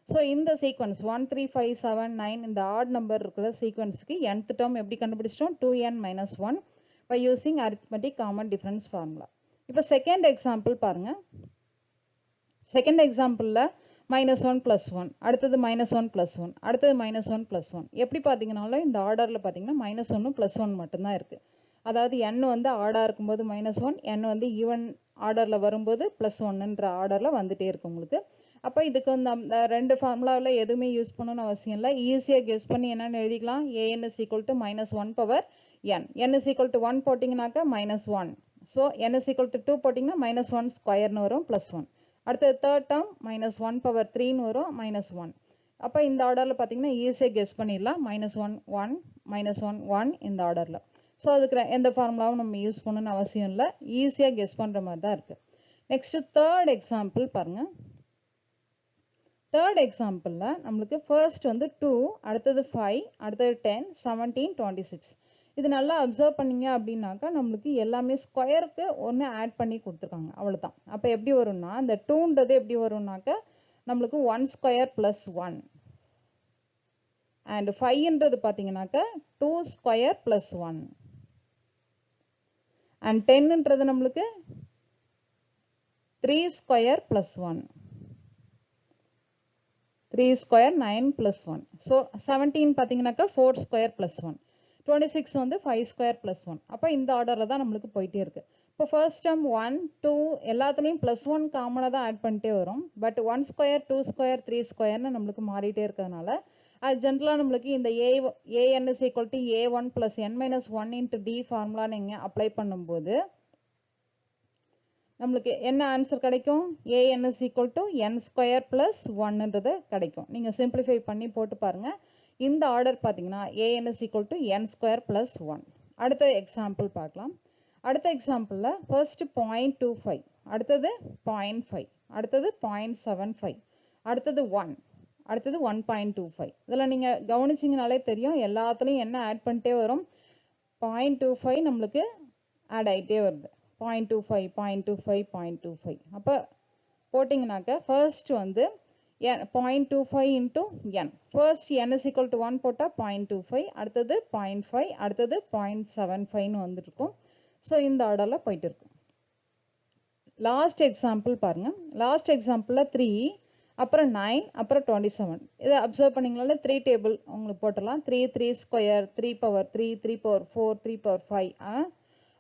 Speaker 2: So இந்த சீக்வன்ஸ் 1 3 5 7 9 இந்த ஆட் நம்பர் இருக்கிற சீக்வன்ஸுக்கு nth டேர்ம் எப்படி கண்டுபிடிச்சிட்டோம் 2n minus 1 by using arithmetic common difference formula. இப்போ செகண்ட் எக்ஸாம்பிள் பாருங்கள். செகண்ட் எக்ஸாம்பிளில் -1 + 1 அடுத்தது -1 + 1 அடுத்தது -1 + 1 எப்படி பார்த்தீங்கன்னாலும் இந்த ஆர்டரில் பார்த்தீங்கன்னா -1 + 1 மட்டும்தான் இருக்குது. அதாவது n வந்து ஆர்டராக இருக்கும்போது -1 n வந்து ஈவன் ஆர்டரில் வரும்போது +1ன்ற ஆர்டரில் வந்துட்டே இருக்கு உங்களுக்கு. அப்போ இதுக்கு வந்து அந்த ரெண்டு ஃபார்முலாவில் எதுவுமே யூஸ் பண்ணணும்னு அவசியம் இல்லை. ஈஸியாக கெஸ் பண்ணி என்னென்னு எழுதிக்கலாம். an is equal to -1 power n. n is equal to 1 போட்டிங்கனாக்கா -1. So n is equal to 2 போட்டிங்கன்னா -1 ஸ்கொயர்னு வரும் +1. அடுத்தது தேர்ட் டேர்ம் -1 power 3ன்னு வரும் -1. அப்போ இந்த ஆர்டரில் பார்த்தீங்கன்னா ஈஸியாக கெஸ் பண்ணிடலாம். -1 1 -1 1 இந்த ஆர்டரில். ஸோ அதுக்கு எந்த ஃபார்முலாவும் நம்ம யூஸ் பண்ணணும்னு அவசியம் இல்லை. ஈஸியாக கெஸ் பண்ணுற மாதிரி தான் இருக்குது. நெக்ஸ்ட்டு தேர்ட் எக்ஸாம்பிள் பாருங்கள். தேர்ட் எக்ஸாம்பிளில் நம்மளுக்கு ஃபர்ஸ்ட் வந்து 2 அடுத்தது 5 அடுத்தது 10 17 26. இது நல்லா அப்சர்வ் பண்ணிங்க அப்படின்னாக்கா நம்மளுக்கு எல்லாமே ஸ்கொயருக்கு ஒன்று ஆட் பண்ணி கொடுத்துருக்காங்க அவ்வளோதான். அப்போ எப்படி வரும்னா இந்த 2ன்றது எப்படி வரும்னாக்கா நம்மளுக்கு 1 ஸ்கொயர் + 1 அண்ட் 5ன்றது பார்த்தீங்கன்னாக்கா 2 ஸ்கொயர் + 1 அண்ட் 10ன்றது நம்மளுக்கு 3 ஸ்கொயர் + 1 3 ஸ்கொயர் 9 + 1. ஸோ 17 பார்த்தீங்கன்னாக்கா 4 ஸ்கொயர் + 1 26 வந்து 5 ஸ்கொயர் + 1. அப்போ இந்த ஆர்டரில் தான் நம்மளுக்கு போயிட்டே இருக்கு. இப்போ ஃபர்ஸ்ட் டேர்ம் 1 2 எல்லாத்துலேயும் +1 காமனாக தான் ஆட் பண்ணிட்டே வரும். பட் 1 ஸ்கொயர் 2 ஸ்கொயர் 3 ஸ்கொயர்னு நம்மளுக்கு மாறிட்டே இருக்கிறதுனால அது ஜென்ரலாக நம்மளுக்கு இந்த an is equal to a1 plus n minus 1 into d formula நீங்கள் அப்ளை பண்ணும்போது நம்மளுக்கு என்ன ஆன்சர் கிடைக்கும். an is equal to n square + 1ன்றது கிடைக்கும். நீங்கள் சிம்பிளிஃபை பண்ணி போட்டு பாருங்கள். இந்த ஆர்டர் பார்த்தீங்கன்னா an is equal to n square + 1. அடுத்த எக்ஸாம்பிள் பார்க்கலாம். அடுத்த எக்ஸாம்பிளில் ஃபர்ஸ்ட் 0.25 அடுத்தது 0.5 அடுத்தது 0.75 அடுத்தது 1 அடுத்தது 1.25. இதில் நீங்கள் கவனிச்சிங்கனாலே தெரியும் எல்லாத்துலேயும் என்ன ஆட் பண்ணிட்டே வரும். 0.25 நம்மளுக்கு ஆட் ஆகிட்டே வருது. 0.25 0.25 0.25. அப்போ போட்டிங்கனாக்கா ஃபர்ஸ்ட் வந்து 0.25 into n. First n is equal to 1 போட்டால் 0.25 அடுத்தது 0.5 அடுத்தது 0.75ன்னு வந்துருக்கும். ஸோ இந்த ஆர்டரில் போயிட்டு இருக்கும். லாஸ்ட் எக்ஸாம்பிள் பாருங்கள். லாஸ்ட் எக்ஸாம்பிளில் 3 அப்புறம் 9 அப்புறம் 27. இதை அப்சர்வ் பண்ணிங்கனால 3 டேபிள் உங்களுக்கு போட்டுடலாம். 3 3 ஸ்கொயர் 3 power 3 3 power 4 3 power 5.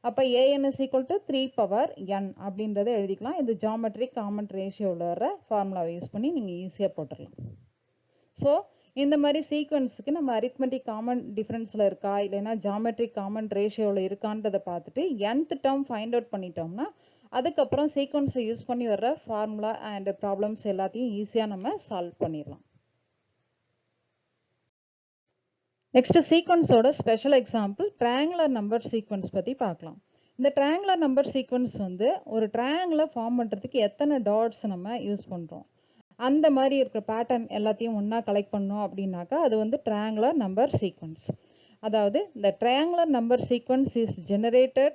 Speaker 2: அப்போ an is equal to 3 power n அப்படின்றத எழுதிக்கலாம். இது ஜாமெட்ரிக் காமன் ரேஷியோவில் வர ஃபார்முலாவை யூஸ் பண்ணி நீங்கள் ஈஸியாக போட்டுடலாம். ஸோ இந்த மாதிரி சீக்வன்ஸுக்கு நம்ம அரித்மெட்டிக் காமன் டிஃபரன்ஸில் இருக்கா இல்லைன்னா ஜாமெட்ரிக் காமன் ரேஷியோவில் இருக்கான்றதை பார்த்துட்டு nth டேர்ம் ஃபைண்ட் அவுட் பண்ணிட்டோம்னா அதுக்கப்புறம் சீக்வன்ஸை யூஸ் பண்ணி வர்ற ஃபார்முலா அண்ட் ப்ராப்ளம்ஸ் எல்லாத்தையும் ஈஸியாக நம்ம சால்வ் பண்ணிடலாம். நெக்ஸ்ட் சீக்வன்ஸோட special example triangular number sequence பற்றி பார்க்கலாம். இந்த ட்ரையாங்குலர் நம்பர் சீக்வன்ஸ் வந்து ஒரு ட்ரையாங்குலை ஃபார்ம் பண்ணுறதுக்கு எத்தனை டாட்ஸ் நம்ம யூஸ் பண்ணுறோம் அந்த மாதிரி இருக்கிற பேட்டர்ன் எல்லாத்தையும் ஒன்றா கலெக்ட் பண்ணோம் அப்படின்னாக்கா அது வந்து ட்ரையாங்குலர் நம்பர் சீக்வன்ஸ். அதாவது the triangular number sequence is generated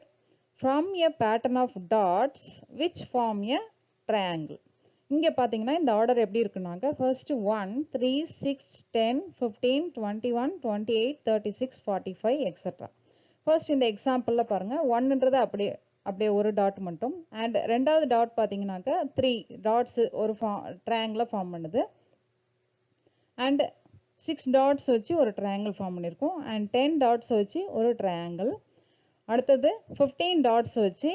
Speaker 2: from a pattern of dots which form a triangle. இங்கே பார்த்தீங்கன்னா இந்த ஆர்டர் எப்படி இருக்குன்னாக்கா ஃபர்ஸ்ட் 1 3 6 10 15 21 28 36 45 எக்ஸெட்ரா. ஃபர்ஸ்ட் இந்த எக்ஸாம்பிளில் பாருங்கள் 1ன்றது அப்படியே ஒரு டாட் மட்டும் அண்ட் ரெண்டாவது டாட் பார்த்தீங்கன்னாக்கா 3 டாட்ஸ் ஒரு ட்ரையாங்கிளை ஃபார்ம் பண்ணுது அண்ட் 6 டாட்ஸ் வச்சு ஒரு ட்ரையாங்கிள் ஃபார்ம் பண்ணியிருக்கோம் அண்ட் 10 டாட்ஸ் வச்சு ஒரு ட்ரையாங்கிள், அடுத்தது 15 டாட்ஸ் வச்சு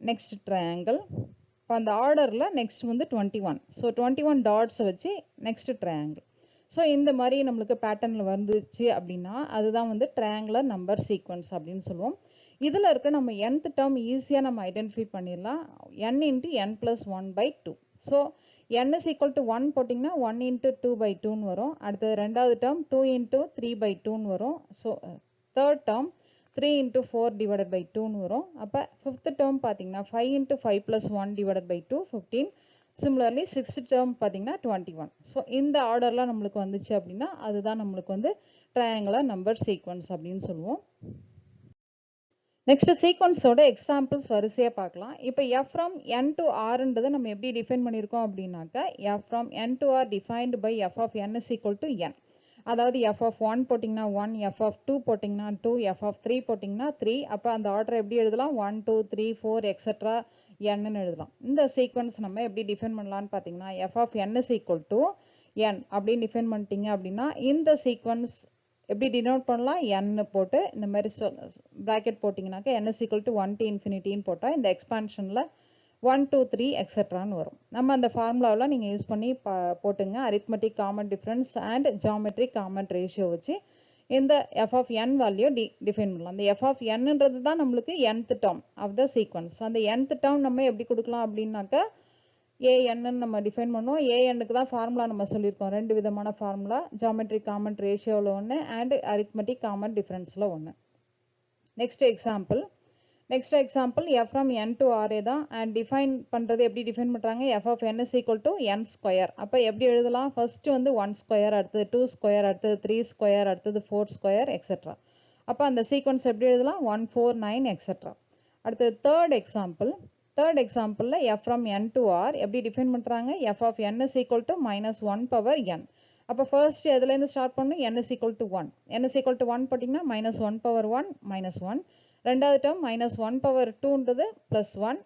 Speaker 2: நெக்ஸ்ட் ட்ரையாங்கிள். இப்போ அந்த ஆர்டரில் நெக்ஸ்ட் வந்து 21, ஸோ 21 டாட்ஸ் வச்சு நெக்ஸ்ட் ட்ரையாங்கிள். ஸோ இந்த மாதிரி நம்மளுக்கு பேட்டர்னில் வந்துச்சு அப்படின்னா அதுதான் வந்து ட்ரையாங்குலர் நம்பர் சீக்வன்ஸ் அப்படின்னு சொல்லுவோம். இதில் இருக்க நம்ம nth டேர்ம் ஈஸியாக நம்ம ஐடென்டிஃபை பண்ணிடலாம் n into n plus 1 by 2. So n is equal to 1 போட்டிங்கன்னா 1 into 2 by 2ன்னு வரும். அடுத்தது ரெண்டாவது டேர்ம் 2 into 3 by 2ன்னு வரும். So third term 3 into 4 divided by 2ன்னு வரும். அப்போ ஃபிஃப்த் டேர்ம் பார்த்தீங்கன்னா 5 into 5 plus 1 divided by 2 15. Similarly sixth term பார்த்தீங்கன்னா 21. ஸோ இந்த ஆர்டர்லாம் நம்மளுக்கு வந்துச்சு அப்படின்னா அதுதான் நம்மளுக்கு வந்து ட்ரையாங்குலர் நம்பர் சீக்வன்ஸ் அப்படின்னு சொல்லுவோம். நெக்ஸ்ட் சீக்வன்ஸோட எக்ஸாம்பிள்ஸ் வரிசையாக பார்க்கலாம். இப்போ f from n to rன்றதை நம்ம எப்படி டிஃபைன் பண்ணியிருக்கோம் அப்படின்னாக்கா f from n to r defined by f of n is equal to n. அதாவது f of 1 போட்டிங்கன்னா 1, f of 2 போட்டிங்கன்னா 2, f of 3 போட்டிங்கன்னா 3. அப்போ அந்த ஆர்டர் எப்படி எழுதலாம் 1 2 3 4 எக்ஸெட்ரா nன்னு எழுதலாம். இந்த சீக்வன்ஸ் நம்ம எப்படி டிஃபைன் பண்ணலான்னு பார்த்தீங்கன்னா f of n is equal to n அப்படின்னு டிஃபைன் பண்ணிட்டீங்க அப்படின்னா இந்த சீக்வன்ஸ் எப்படி டினோட் பண்ணலாம் n போட்டு இந்த மாதிரி bracket போட்டிங்கனாக்கா n is equal to 1 to infinity போட்டால் இந்த எக்ஸ்பான்ஷனில் 1 2 3 எக்ஸெட்ரான்னு வரும். நம்ம அந்த ஃபார்முலாவில் நீங்கள் யூஸ் பண்ணி போட்டுங்க arithmetic common difference and geometric common ratio வச்சு இந்த f of n value define பண்ணலாம். அந்த f of nன்றது தான் நம்மளுக்கு nth term of the sequence. அந்த nth டேர்ம் நம்ம எப்படி கொடுக்கலாம் அப்படின்னாக்கா an நம்ம டிஃபைன் பண்ணுவோம். anக்கு தான் ஃபார்முலா நம்ம சொல்லியிருக்கோம். ரெண்டு விதமான ஃபார்முலா, ஜாமெட்ரிக் காமன் ரேஷியோவில் ஒன்று அண்ட் அரித்மெட்டிக் காமன் டிஃபரன்ஸில் ஒன்று. Next example f from n to r தான் அண்ட் டிஃபைன் பண்ணுறது எப்படி டிஃபைன் பண்ணுறாங்க f of n is equal to n square. அப்போ எப்படி எழுதலாம் ஃபர்ஸ்ட் வந்து 1 ஸ்கொயர், அடுத்தது 2 ஸ்கொயர், அடுத்தது 3 ஸ்கொயர், அடுத்தது 4 ஸ்கொயர் எக்ஸெட்ரா. அப்போ அந்த சீக்வன்ஸ் எப்படி எழுதலாம் 1 4 9 எக்ஸெட்ரா. அடுத்தது தேர்ட் எக்ஸாம்பிளில் f from n to r எப்படி டிஃபைன் பண்ணுறாங்க f of n is equal to minus 1 power n. அப்போ ஃபர்ஸ்ட் எதுலேருந்து ஸ்டார்ட் பண்ணணும் n is equal to 1. n is equal to 1 போட்டிங்கன்னா minus 1 power 1 minus 1. ரெண்டாவது term minus 1 power 2ன்றது plus 1.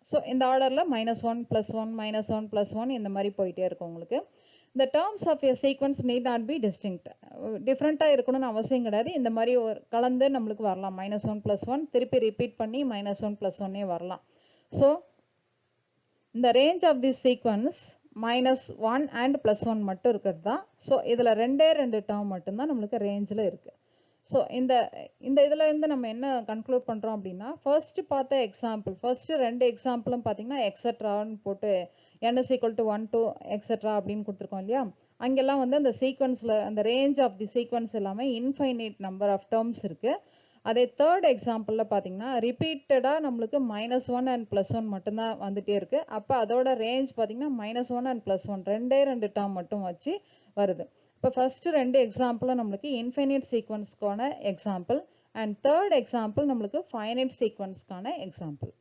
Speaker 2: So இந்த ஆர்டரில் minus 1 plus 1 minus 1 plus 1 இந்த மாதிரி போயிட்டே இருக்கும் உங்களுக்கு. The terms of a sequence need not be distinct. டிஃப்ரெண்ட்டாக இருக்கணும்னு அவசியம் கிடையாது. இந்த மாதிரி ஒரு கலந்து நம்மளுக்கு வரலாம். minus 1 plus 1 திருப்பி ரிப்பீட் பண்ணி minus 1 plus 1 வரலாம். ஸோ இந்த ரேஞ்ச் ஆஃப் தி சீக்வன்ஸ் -1 அண்ட் +1 மட்டும் இருக்கிறது தான். ஸோ இதில் ரெண்டு டேர்ம் மட்டும்தான் நம்மளுக்கு ரேஞ்சில் இருக்குது. ஸோ இந்த இதில் இருந்து நம்ம என்ன கன்க்ளூட் பண்ணுறோம் அப்படின்னா ஃபர்ஸ்ட் பார்த்த எக்ஸாம்பிள், ஃபர்ஸ்ட் ரெண்டு எக்ஸாம்பிளும் பார்த்தீங்கன்னா எக்ஸெட்ரான்னு போட்டு n is equal to 1 2 etcetera அப்படின்னு கொடுத்துருக்கோம் இல்லையா. அங்கெல்லாம் வந்து அந்த சீக்வன்ஸில் அந்த ரேஞ்ச் ஆஃப் தி சீக்வன்ஸ் எல்லாமே இன்ஃபைனைட் நம்பர் ஆஃப் டேர்ம்ஸ் இருக்குது. அதே தேர்ட் எக்ஸாம்பிளில் பார்த்தீங்கன்னா ரிப்பீட்டடாக நம்மளுக்கு -1 அண்ட் +1 மட்டும்தான் வந்துட்டே இருக்கு. அப்போ அதோட ரேஞ்ச் பார்த்தீங்கன்னா -1 அண்ட் +1 ரெண்டு டேர்ம் மட்டும் வச்சு வருது. இப்போ ஃபர்ஸ்ட் ரெண்டு எக்ஸாம்பிளும் நம்மளுக்கு இன்ஃபைனைட் சீக்வன்ஸ்க்கான எக்ஸாம்பிள் அண்ட் தேர்ட் எக்ஸாம்பிள் நம்மளுக்கு ஃபைனைட் சீக்வன்ஸ்க்கான எக்ஸாம்பிள்.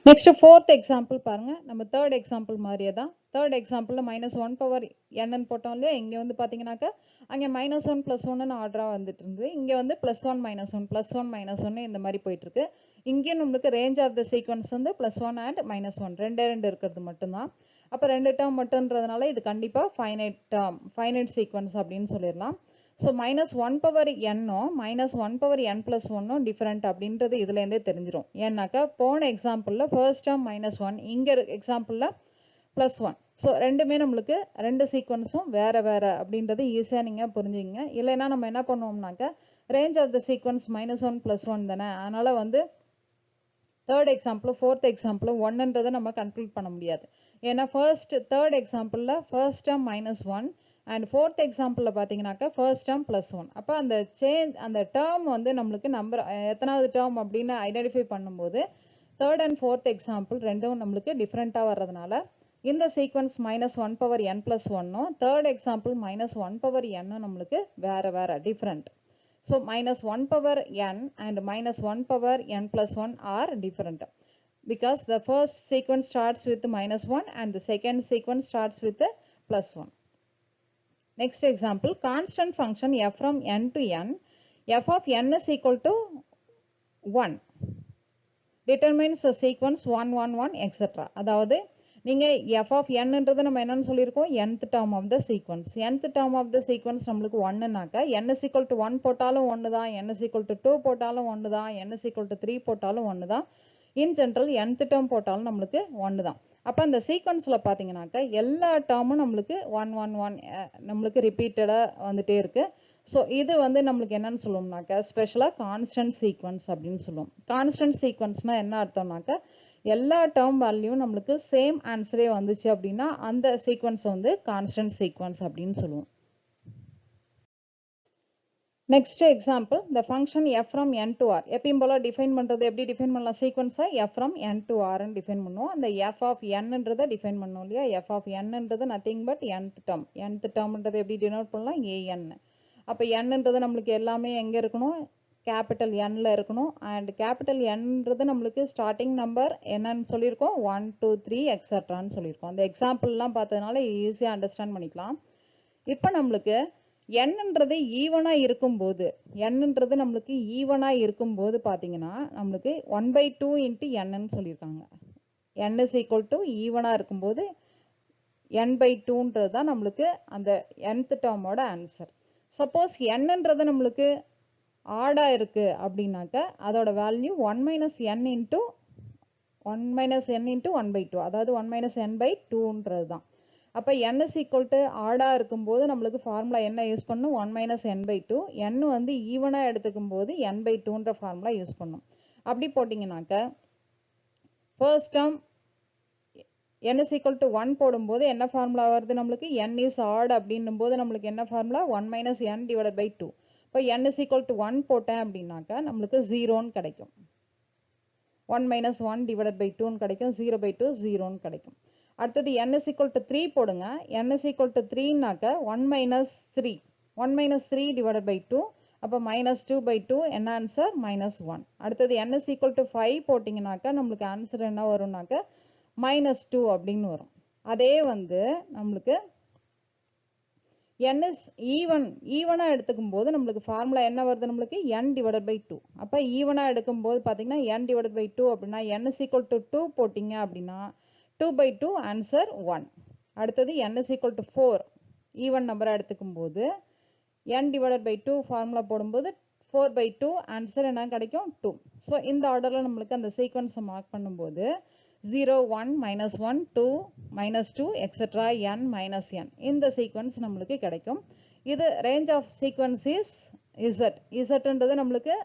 Speaker 2: நெக்ஸ்ட் ஃபோர்த் எக்ஸாம்பிள் பாருங்க. நம்ம தேர்ட் எக்ஸாம்பிள் மாதிரியே தான். தேர்ட் எக்ஸாம்பிளில் -1 power n போட்டோம் இல்லையா. இங்கே வந்து பார்த்தீங்கன்னாக்கா அங்கே -1 +1 ஆர்டராக வந்துட்டு இருந்தது. இங்கே வந்து +1 -1 +1 -1 இந்த மாதிரி போயிட்டு இருக்கு. இங்கேயும் நம்மளுக்கு ரேஞ்ச் ஆஃப் த சீக்வன்ஸ் வந்து +1 அண்ட் -1 ரெண்டு இருக்கிறது மட்டும்தான். அப்போ ரெண்டு டேர்ம் மட்டும்ன்றதுனால இது கண்டிப்பாக ஃபைனைட் சீக்வன்ஸ் அப்படின்னு சொல்லிடலாம். ஸோ -1 power n-ம் -1 power n plus 1-ம் டிஃப்ரெண்ட் அப்படின்றது இதுலேருந்தே தெரிஞ்சிடும். ஏன்னாக்கா போன எக்ஸாம்பிளில் ஃபர்ஸ்ட் டேர்ம் -1, இங்கே எக்ஸாம்பிளில் +1. ஸோ ரெண்டுமே நம்மளுக்கு ரெண்டு சீக்வன்ஸும் வேறு வேறு அப்படின்றது ஈஸியாக நீங்கள் புரிஞ்சுங்க. இல்லைன்னா நம்ம என்ன பண்ணுவோம்னாக்கா ரேஞ்ச் ஆஃப் த சீக்வன்ஸ் -1 +1 தானே, அதனால் வந்து தேர்ட் எக்ஸாம்பிள் ஃபோர்த் எக்ஸாம்பிள் ஒன்னுன்றதை நம்ம கன்க்ளூட் பண்ண முடியாது. ஏன்னா தேர்ட் எக்ஸாம்பிளில் ஃபர்ஸ்ட் டேர்ம் -1 அண்ட் ஃபோர்த் எக்ஸாம்பிளில் பார்த்தீங்கன்னாக்கா ஃபர்ஸ்ட் டேர்ம் +1. அப்போ அந்த டேர்ம் வந்து நம்மளுக்கு நம்பர் எத்தனாவது டேர்ம் அப்படின்னு ஐடென்டிஃபை பண்ணும்போது தேர்ட் அண்ட் ஃபோர்த் எக்ஸாம்பிள் ரெண்டும் நம்மளுக்கு டிஃப்ரெண்ட்டாக வர்றதுனால இந்த sequence -1/n+1 third example -1/n நம்மளுக்கு வேற different. So -1/n and -1/n+1 are different because the first sequence starts with -1 and the second sequence starts with +1. Next example, constant function f from n to n, f of n is equal to 1 determines the sequence 1 1 1 etc. அதாவது நீங்க f of n ன்றது நம்ம என்னன்னு சொல்லியிருக்கோம், nth term of the sequence. nth term of the sequence நம்மளுக்கு 1னாக்கா n is equal to 1 போட்டாலும் 1 தான், n is equal to 2 போட்டாலும் 1 தான், n is equal to 3 போட்டாலும் 1 தான். இன் ஜென்ரல் nth term போட்டாலும் நம்மளுக்கு 1 தான். அப்போ அந்த சீக்வன்ஸில் பார்த்தீங்கன்னாக்கா எல்லா டேர்மும் நம்மளுக்கு 1 1 1 நம்மளுக்கு ரிப்பீட்டடாக வந்துட்டே இருக்கு. ஸோ இது வந்து நம்மளுக்கு என்னன்னு சொல்லுவோம்னாக்கா ஸ்பெஷலாக கான்ஸ்டன்ட் சீக்வன்ஸ் அப்படின்னு சொல்லுவோம். கான்ஸ்டன்ட் சீக்வன்ஸ்னால் என்ன அர்த்தம்னாக்கா எல்லா டேர்ம் வேல்யூவும் நம்மளுக்கு சேம் ஆன்சரே வந்துச்சு அப்படின்னா அந்த சீக்வன்ஸ் வந்து கான்ஸ்டன்ட் சீக்வன்ஸ் அப்படின்னு சொல்லுவோம். Next example, the function f from n to r. எப்பயும் போல டிஃபைன் பண்றது எப்படி டிஃபைன் பண்ணலாம், சீக்வன்ஸை f from n to r ன்னு டிஃபைன் பண்ணுவோம். அந்த f of n-ன்றதை டிஃபைன் பண்ணோம் இல்லையா, f of n-ன்றது nothing but nth term. nth termன்றது எப்படி டினோட் பண்ணலாம், an. அப்போ n-ன்றது நம்மளுக்கு எல்லாமே எங்கே இருக்கணும், கேபிட்டல் n-ல இருக்கணும். அண்ட் கேபிட்டல் n-ன்றது நம்மளுக்கு ஸ்டார்டிங் நம்பர் என்னன்னு சொல்லியிருக்கோம், 1 2 3 எக்ஸட்ரான்னு சொல்லியிருக்கோம். அந்த எக்ஸாம்பிள்லாம் பார்த்ததுனால ஈஸியாக அண்டர்ஸ்டாண்ட் பண்ணிக்கலாம். இப்போ நம்மளுக்கு n-ன்றது ஈவனாக இருக்கும்போது n-ன்றது நம்மளுக்கு ஈவனாக இருக்கும்போது பார்த்தீங்கன்னா நம்மளுக்கு 1/2 இன்ட்டு n-ன்னு சொல்லியிருக்காங்க. n is equal to ஈவனாக இருக்கும்போது n/2ன்றது தான் நம்மளுக்கு அந்த nth டேர்மோட ஆன்சர். சப்போஸ் n-ன்றது நம்மளுக்கு ஆடாக இருக்குது அப்படின்னாக்க அதோட வேல்யூ 1 - n இன்ட்டு 1/2, அதாவது 1 - n/2ன்றது தான். அப்போ n is equal to ஆடாக இருக்கும்போது நம்மளுக்கு ஃபார்முலா என்ன யூஸ் பண்ணும், 1 - n/2. n வந்து ஈவனாக எடுத்துக்கும் போது n/2ன்ற ஃபார்முலா யூஸ் பண்ணும். அப்படி போட்டிங்கனாக்க first term n is equal to 1 போடும்போது என்ன ஃபார்முலா வருது நம்மளுக்கு, n is odd அப்படின்னும் போது நம்மளுக்கு என்ன ஃபார்முலா, 1 - n/2. இப்போ n is equal to 1 போட்டேன் அப்படின்னாக்கா நம்மளுக்கு 0ன்னு கிடைக்கும். 1 - 1/2ன்னு கிடைக்கும், 0/2 0ன்னு கிடைக்கும். அடுத்தது n is equal to 3 போடுங்க. n is equal to 3னாக்கா 1 - 3 3/2. அப்போ -2/2 என்ன ஆன்சர், -1. அடுத்தது n is equal to 5 போட்டிங்கனாக்கா நம்மளுக்கு ஆன்சர் என்ன வரும்னாக்கா -2 அப்படின்னு வரும். அதே வந்து நம்மளுக்கு n is ஈவனாக எடுத்துக்கும் போது நம்மளுக்கு ஃபார்முலா என்ன வருது நம்மளுக்கு, n/2. அப்போ ஈவனாக எடுக்கும்போது பார்த்தீங்கன்னா n/2 அப்படின்னா n is equal to 2 போட்டிங்க அப்படின்னா 2/2 ஆன்சர் 1. அடுத்தது n is equal to 4 even நம்பராக எடுத்துக்கும் போது n/2 ஃபார்முலா போடும்போது 4/2 ஆன்சர் என்ன கிடைக்கும், 2. ஸோ இந்த ஆர்டரில் நம்மளுக்கு அந்த சீக்வன்ஸை மார்க் பண்ணும்போது 0 1 -1 2 -2 எக்ஸெட்ரா n - n இந்த சீக்வன்ஸ் நம்மளுக்கு கிடைக்கும். இது ரேஞ்ச் ஆஃப் சீக்வன்ஸ் இஸ் இசட்ன்றது நம்மளுக்கு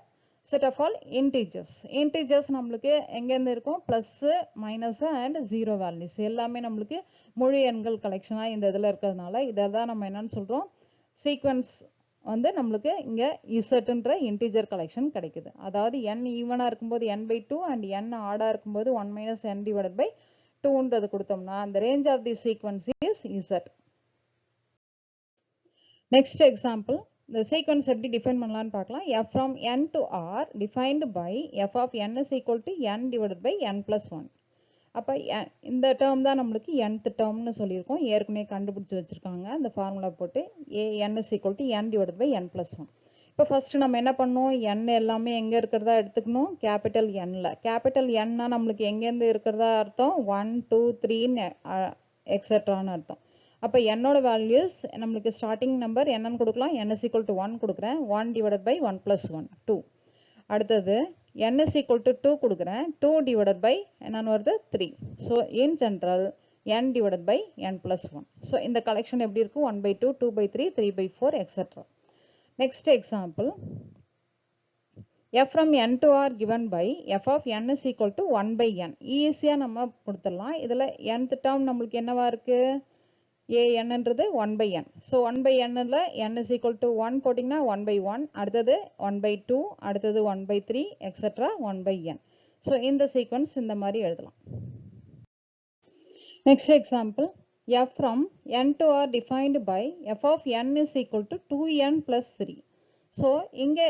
Speaker 2: செட் ஆஃப் ஆல் இன்டீஜர்ஸ் நம்மளுக்கு எங்கேருந்து இருக்கும், ப்ளஸ்ஸு மைனஸு அண்ட் 0 வேல்யூஸ் எல்லாமே நம்மளுக்கு முழு எண்கள் கலெக்ஷனாக இந்த இதில் இருக்கிறதுனால இதை தான் நம்ம என்னன்னு சொல்கிறோம், சீக்வன்ஸ் வந்து நம்மளுக்கு இங்கே இசட்ன்ற இன்டீஜர் கலெக்ஷன் கிடைக்குது. அதாவது n ஈவனாக இருக்கும்போது n/2 அண்ட் n ஆடாக இருக்கும்போது 1 - n/2ன்றது கொடுத்தோம்னா அந்த range of the sequence is Z. Next example, இந்த சீக்வன்ஸ் எப்படி டிஃபைன் பண்ணலான்னு பார்க்கலாம். f from n to r defined by f of n is equal to n/n+1. அப்போ இந்த டேர்ம் தான் நம்மளுக்கு nth டேர்ம்னு சொல்லியிருக்கோம், ஏற்கனவே கண்டுபிடிச்சி வச்சுருக்காங்க அந்த ஃபார்முலா போட்டு n is equal to n/n+1. இப்போ ஃபர்ஸ்ட் நம்ம என்ன பண்ணோம், n எல்லாமே எங்கே இருக்கிறதா எடுத்துக்கணும், கேபிட்டல் n-ல. கேபிட்டல் n-னா நம்மளுக்கு எங்கேருந்து இருக்கிறதா அர்த்தம், 1 2 3 எக்ஸெட்ரான்னு அர்த்தம். அப்போ என்னோட வேல்யூஸ் நம்மளுக்கு ஸ்டார்டிங் நம்பர் என்னன்னு கொடுக்கலாம், n is equal to 1 கொடுக்குறேன், 1/1+1 2. அடுத்தது n is equal to 2 கொடுக்குறேன், 2 divided by என்னன்னு வருது 3. So in general n divided by n plus 1. So இந்த collection எப்படி இருக்கும் 1 by 2, 2 by 3, 3 by 4, etc. Next example, f from n to r given by f of n is equal to 1 by n. ஈஸியா நம்ம கொடுத்துடலாம். இதில் nth term நம்மளுக்கு என்னவா இருக்கு? an என்றது 1 by n. So 1 by n ல n is equal to 1 போட்டிங்கன்னா 1 by 1, அடுத்தது 1 by 2, அடுத்தது 1 by 3, etc. 1 by n. So இந்த sequence இந்த மாதிரி எழுதலாம். Next example, f from n to r defined by f of n is equal to 2n plus 3. So இங்க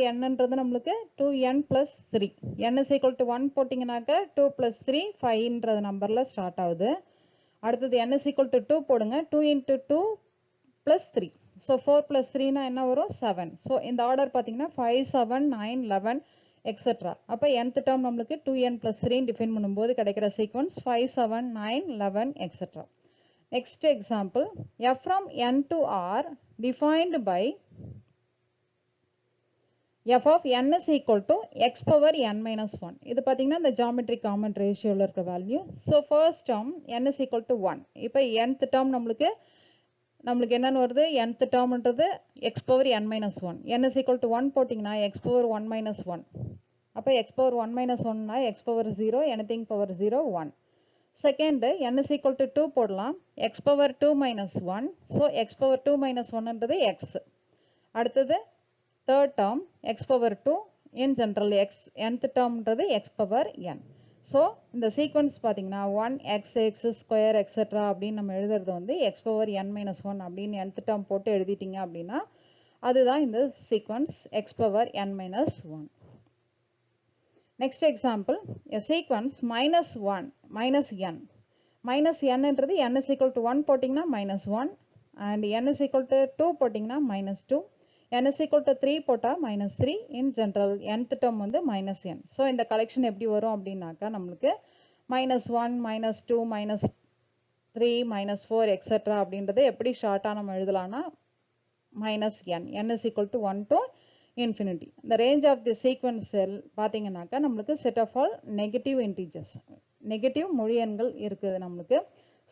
Speaker 2: an என்றது நம்மளுக்கு 2n plus 3. n is equal to 1 போட்டிங்கனாக்க 2 plus 3, 5 என்றது நம்பர்ல ஸ்டார்ட் ஆகுது. அடுத்தது n is equal to 2 போடுங்க, 2 into 2 plus 3. So 4 plus 3 னா என்ன வரும்? 7. So இந்த ஆர்டர் பார்த்தீங்கன்னா 5, 7, 9, 11, etc. அப்போ nth term நம்மளுக்கு 2n plus 3 டிஃபைன் பண்ணும்போது கிடைக்கிற sequence 5, 7, 9, 11, etc. Next example, f from n to r defined by f of n is equal to x power n minus 1. இது பார்த்தீங்கன்னா இந்த geometric common ratioல இருக்க value. So first term n is equal to 1. இப்போ nth term நம்மளுக்கு என்னன்னு வருது? nth termன்றது x power n minus 1. n is equal to 1 போட்டிங்கன்னா x power 1 minus 1. அப்போ x power 1 minus 1 னா x power 0, anything power 0, 1. Second, n is equal to 2 போடலாம், x power 2 minus 1. So x power 2 minus 1 என்றது x. அடுத்தது third term x power 2, in general x, nth term என்றது x power n. So இந்த sequence பார்த்தீங்கன்னா 1 x x square etc. அப்படின்னு நம்ம எழுதுறது வந்து x power n minus 1 அப்படின்னு nth term போட்டு எழுதிட்டீங்க அப்படின்னா அதுதான் இந்த sequence x power n minus 1. Next example, a sequence minus 1 minus n. Minus n என்றது n is equal to 1 போட்டிங்கன்னா minus 1 and n is equal to 2 போட்டிங்கன்னா minus 2. n is equal to 3 போட்டா minus 3. In general, nth term வந்து minus n. So இந்த collection எப்படி வரும் அப்படின்னாக்கா நம்மளுக்கு minus 1, minus 2, minus 3, minus 4, etc. அப்படின்றது எப்படி ஷார்ட்டா நம்ம எழுதலாம்னா minus n. n is equal to 1 to infinity. The range of the sequence பார்த்தீங்கன்னாக்கா நம்மளுக்கு set of all negative integers. Negative முழு எண்கள் இருக்குது நம்மளுக்கு.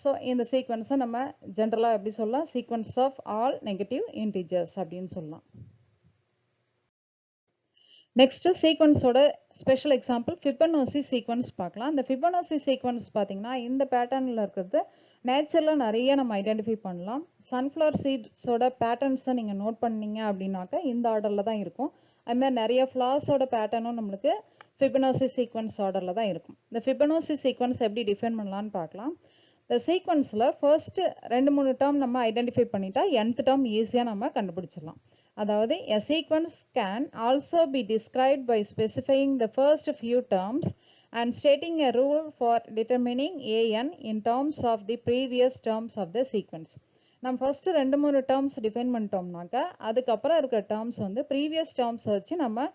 Speaker 2: ஸோ இந்த சீக்வன்ஸை நம்ம ஜென்ரலாக எப்படி சொல்லலாம்? Sequence of all negative integers அப்படின்னு சொல்லலாம். நெக்ஸ்ட் சீக்வன்ஸோட ஸ்பெஷல் எக்ஸாம்பிள் ஃபிபனோசி சீக்வன்ஸ் பார்க்கலாம். இந்த ஃபிபனோசி சீக்வன்ஸ் பார்த்தீங்கன்னா இந்த பேட்டர்னில் இருக்கிறது நேச்சுரலாக நிறைய நம்ம ஐடென்டிஃபை பண்ணலாம். சன்ஃப்ளவர் சீட்ஸோட பேட்டர்ன்ஸை நீங்கள் நோட் பண்ணீங்க அப்படின்னாக்கா இந்த ஆர்டரில் தான் இருக்கும். அதுமாதிரி நிறைய ஃப்ளாஸோட பேட்டர்னும் நம்மளுக்கு ஃபிபனோசி சீக்வன்ஸ் ஆர்டரில் தான் இருக்கும். இந்த ஃபிபனோசி சீக்வன்ஸ் எப்படி டிஃபைன் பண்ணலான்னு பார்க்கலாம். இந்த சீக்வன்ஸில் ஃபர்ஸ்ட் 2-3 டேர்ம் நம்ம ஐடென்டிஃபை பண்ணிட்டா nth டேர்ம் ஈஸியாக நம்ம கண்டுபிடிச்சிடலாம். அதாவது a sequence can also be described by specifying the first few terms and stating a rule for determining an in terms of the previous terms of the sequence. நம்ம ஃபர்ஸ்ட் 2-3 டேர்ம்ஸ் டிஃபைன் பண்ணிட்டோம்னாக்கா அதுக்கப்புறம் இருக்கிற டேர்ம்ஸ் வந்து ப்ரீவியஸ் டேர்ம்ஸ் வச்சு நம்ம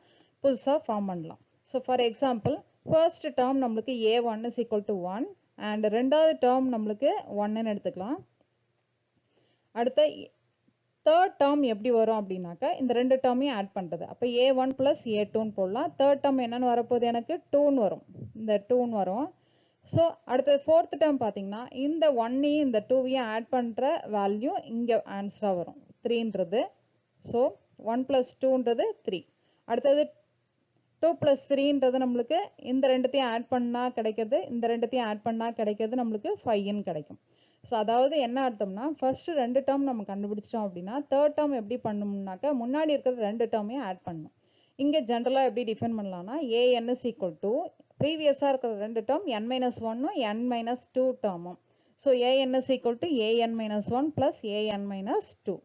Speaker 2: புதுசாக ஃபார்ம் பண்ணலாம். So for example first term நம்மளுக்கு a1 is equal to 1 and ரெண்டாவது டேர்ம் நம்மளுக்கு 1ன்னு எடுத்துக்கலாம். அடுத்த தேர்ட் டேர்ம் எப்படி வரும் அப்படின்னாக்கா இந்த ரெண்டு டேர்மையும் ஆட் பண்ணுறது. அப்போ a1 plus a2ன்னு போடலாம். தேர்ட் டேர்ம் என்னன்னு வரப்போகுது? எனக்கு 2ன்னு வரும். இந்த 2ன்னு வரும். ஸோ அடுத்தது ஃபோர்த் டேர்ம் பார்த்தீங்கன்னா இந்த 1ஐயும் இந்த 2ஐயும் ஆட் பண்ணுற வேல்யூ இங்கே ஆன்சராக வரும் 3ன்றது. So 1 plus 2ன்றது 3. அடுத்தது 2 plus 3ன்றது நம்மளுக்கு இந்த ரெண்டுத்தையும் ஆட் பண்ணால் கிடைக்கிறது, இந்த ரெண்டுத்தையும் ஆட் பண்ணால் கிடைக்கிறது நம்மளுக்கு 5ன்னு கிடைக்கும். ஸோ அதாவது என்ன அர்த்தம்னா ஃபர்ஸ்ட் 2 டேர்ம் நம்ம கண்டுபிடிச்சிட்டோம் அப்படின்னா தேர்ட் டேர்ம் எப்படி பண்ணணும்னாக்கா முன்னாடி இருக்கிற 2 டேர்மையும் ஆட் பண்ணணும். இங்கே ஜென்ரலாக எப்படி டிஃபைன் பண்ணலாம்னா an is equal to ப்ரீவியஸாக இருக்கிற 2 டேர்ம் n-1ம் n-2 டேர்மும். So an is equal to an-1 plus an-2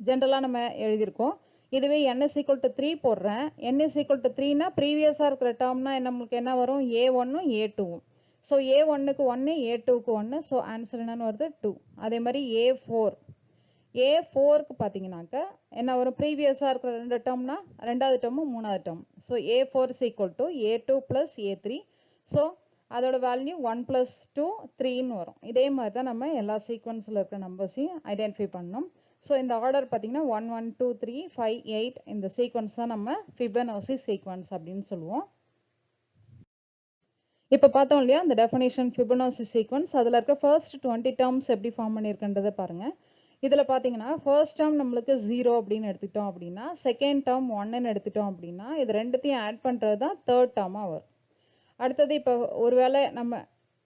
Speaker 2: ஜென்ரலாக நம்ம எழுதியிருக்கோம். இதுவே n is equal to 3 போடுறேன். n is equal to 3னா ப்ரீவியஸாக இருக்கிற டேர்ம்னா நம்மளுக்கு என்ன வரும்? a1ம் a2ம். ஸோ a1க்கு 1, a2க்கு 1. ஸோ ஆன்சர் என்னன்னு வருது? 2. அதே மாதிரி a4க்கு பார்த்தீங்கன்னாக்கா என்ன வரும்? ப்ரீவியஸாக இருக்கிற 2 டேர்ம்னா ரெண்டாவது டேர்மும் மூணாவது term. So a4 is equal to a2 plus a3. So அதோட வேல்யூ 1 plus 2, 3ன்னு வரும். இதே மாதிரி தான் நம்ம எல்லா சீக்வன்ஸில் இருக்கிற நம்பர்ஸையும் ஐடென்டிஃபை பண்ணணும். ஸோ இந்த ஆர்டர் பார்த்தீங்கன்னா 1, 1, 2, 3, 5, 8 இந்த சீக்வன்ஸ் தான் நம்ம ஃபிபனோசி சீக்வன்ஸ் அப்படின்னு சொல்லுவோம். இப்போ பார்த்தோம் இல்லையா அந்த டெஃபினேஷன் ஃபிபனாசி சீக்வன்ஸ் அதில் இருக்க ஃபர்ஸ்ட் 20 டேர்ம்ஸ் எப்படி ஃபார்ம் பண்ணியிருக்கின்றதை பாருங்க. இதில் பார்த்தீங்கன்னா ஃபர்ஸ்ட் டேர்ம் நம்மளுக்கு 0 அப்படின்னு எடுத்துட்டோம் அப்படின்னா, செகண்ட் டேர்ம் 1ன்னு எடுத்துட்டோம் அப்படின்னா, இது ரெண்டுத்தையும் ஆட் பண்ணுறது தான் தேர்ட் டேர்மாக வரும். அடுத்தது இப்போ ஒருவேளை நம்ம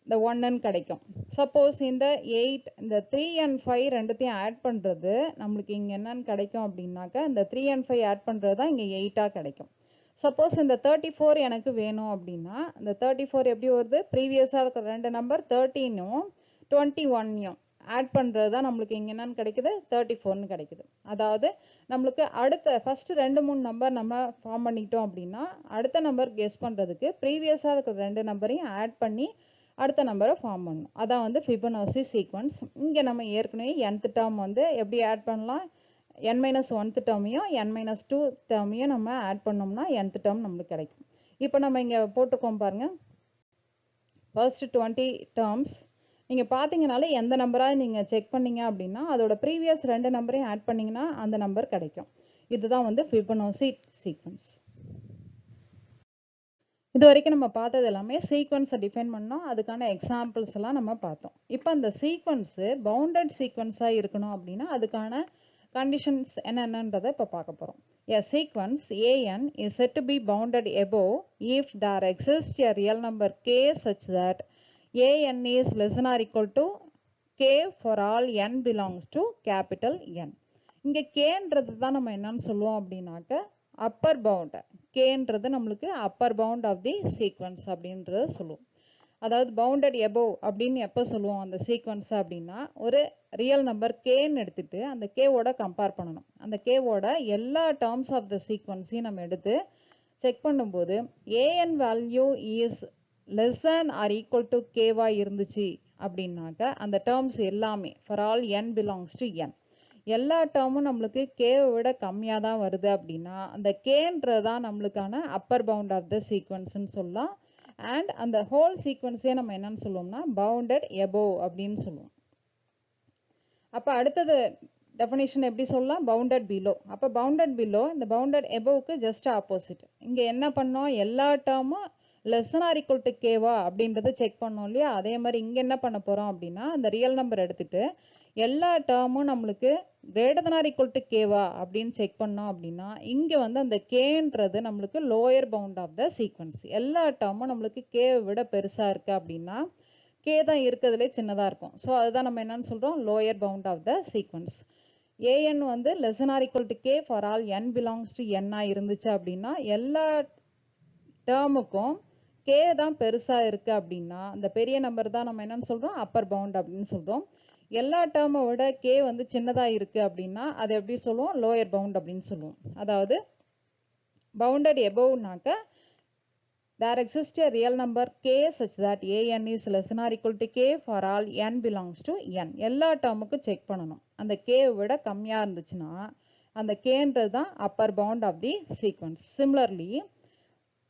Speaker 2: இந்த 1ன்னு கிடைக்கும். சப்போஸ் இந்த 8 இந்த 3 and 5 ரெண்டுத்தையும் ஆட் பண்ணுறது நம்மளுக்கு இங்கே என்னன்னு கிடைக்கும் அப்படின்னாக்கா, இந்த 3 and 5 ஆட் பண்ணுறது தான் இங்கே 8ஆக கிடைக்கும். சப்போஸ் இந்த 34 எனக்கு வேணும் அப்படின்னா, இந்த 34 எப்படி வருது, ப்ரீவியஸாக இருக்கிற ரெண்டு நம்பர் 13ம் 21யும் ஆட் பண்ணுறது தான் நம்மளுக்கு இங்கே என்னன்னு கிடைக்குது, 34ன்னு கிடைக்குது. அதாவது நம்மளுக்கு அடுத்த ஃபர்ஸ்ட் 2-3 நம்பர் நம்ம ஃபார்ம் பண்ணிட்டோம் அப்படின்னா, அடுத்த நம்பர் கெஸ் பண்ணுறதுக்கு ப்ரீவியஸாக இருக்கிற ரெண்டு நம்பரையும் ஆட் பண்ணி அடுத்த நம்பரை ஃபார்ம் பண்ணணும். அதான் வந்து ஃபிபனாசி சீக்வன்ஸ். இங்கே நம்ம ஏற்கனவே nth டேர்ம் வந்து எப்படி ஆட் பண்ணலாம், n-1th டேர்மையும் n-2 டேர்மையும் நம்ம ஆட் பண்ணோம்னா nth டேர்ம் நம்மளுக்கு கிடைக்கும். இப்போ நம்ம இங்கே போட்டிருக்கோம் பாருங்க, ஃபர்ஸ்ட் 20 டேர்ம்ஸ் நீங்கள் பார்த்தீங்கனாலே எந்த நம்பராக நீங்கள் செக் பண்ணீங்க அப்படின்னா அதோட ப்ரீவியஸ் ரெண்டு நம்பரையும் ஆட் பண்ணிங்கன்னா அந்த நம்பர் கிடைக்கும். இதுதான் வந்து ஃபிபனாசி சீக்வன்ஸ். இது வரைக்கும் நம்ம பார்த்தது எல்லாமே சீக்வன்ஸை டிஃபைன் பண்ணோம், அதுக்கான எக்ஸாம்பிள்ஸ் எல்லாம் நம்ம பார்த்தோம். இப்போ அந்த சீக்வன்ஸு பவுண்டட் சீக்வன்ஸாக இருக்கணும் அப்படின்னா அதுக்கான கண்டிஷன்ஸ் என்னென்னன்றதை இப்போ பார்க்க போகிறோம். A sequence AN is said to be bounded above if there exists a real number k such that AN is less than or equal to k for all n belongs to capital N. இங்கே கேன்றது தான் நம்ம என்னன்னு சொல்லுவோம் அப்படின்னாக்க அப்பர் பவுண்ட். கேன்றது நம்மளுக்கு upper bound of the sequence அப்படின்றத சொல்லுவோம். அதாவது பவுண்டட் எபோவ் அப்படின்னு எப்போ சொல்லுவோம் அந்த சீக்வன்ஸ் அப்படின்னா, ஒரு ரியல் நம்பர் கேன்னு எடுத்துட்டு அந்த கேவோட கம்பேர் பண்ணணும். அந்த கேவோட எல்லா டேர்ம்ஸ் ஆஃப் த சீக்வன்ஸையும் நம்ம எடுத்து செக் பண்ணும்போது A N value is less than or equal to கேவா இருந்துச்சு அப்படின்னாக்க அந்த டேர்ம்ஸ் எல்லாமே for all n belongs to n, எல்லா டேர்மும் நம்மளுக்கு கேவை விட கம்மியாக தான் வருது அப்படின்னா அந்த கேன்றதான் நம்மளுக்கான அப்பர் பவுண்ட் ஆஃப் த சீக்வன்ஸ்ன்னு சொல்லலாம். அண்ட் அந்த ஹோல் சீக்வன்ஸே நம்ம என்னன்னு சொல்லுவோம்னா பவுண்டட் எபோவ் அப்படின்னு சொல்லுவோம். அப்போ அடுத்தது டெஃபினேஷன் எப்படி சொல்லலாம், பவுண்டட் பிலோ. அப்போ பவுண்டட் பிலோ இந்த பவுண்டட் எபோவ்க்கு ஜஸ்ட் ஆப்போசிட். இங்கே என்ன பண்ணோம், எல்லா டேர்மும் less than or equal to கேவா அப்படின்றத செக் பண்ணோம் இல்லையா, அதே மாதிரி இங்கே என்ன பண்ண போகிறோம் அப்படின்னா அந்த ரியல் நம்பர் எடுத்துட்டு எல்லா டேர்மும் நம்மளுக்கு greater than or equal to கேவா அப்படின்னு செக் பண்ணோம் அப்படின்னா இங்கே வந்து அந்த கேன்றது நம்மளுக்கு lower bound of the sequence. எல்லா டேர்மும் நம்மளுக்கு கேவை விட பெருசாக இருக்கு அப்படின்னா கே தான் இருக்கிறதுலே சின்னதாக இருக்கும். ஸோ அதுதான் நம்ம என்னன்னு சொல்கிறோம், lower bound of the sequence. A N வந்து less than or equal to K for all n belongs to n இருந்துச்சு அப்படின்னா எல்லா டேர்முக்கும் கே தான் பெருசாக இருக்கு அப்படின்னா அந்த பெரிய நம்பர் தான் நம்ம என்னன்னு சொல்கிறோம், அப்பர் பவுண்ட் அப்படின்னு சொல்கிறோம். எல்லா டேர்மை விட கே வந்து சின்னதாக இருக்கு அப்படின்னா அதை எப்படி சொல்லுவோம், லோயர் பவுண்ட் அப்படின்னு சொல்லுவோம். அதாவது bounded எபோவ்னாக்க there exists a real number k such that an is less than or equal to k for all n belongs to n. எல்லா டேர்முக்கும் செக் பண்ணணும். அந்த k விட கம்மியாக இருந்துச்சுன்னா அந்த கேன்றது தான் upper bound of the sequence. Similarly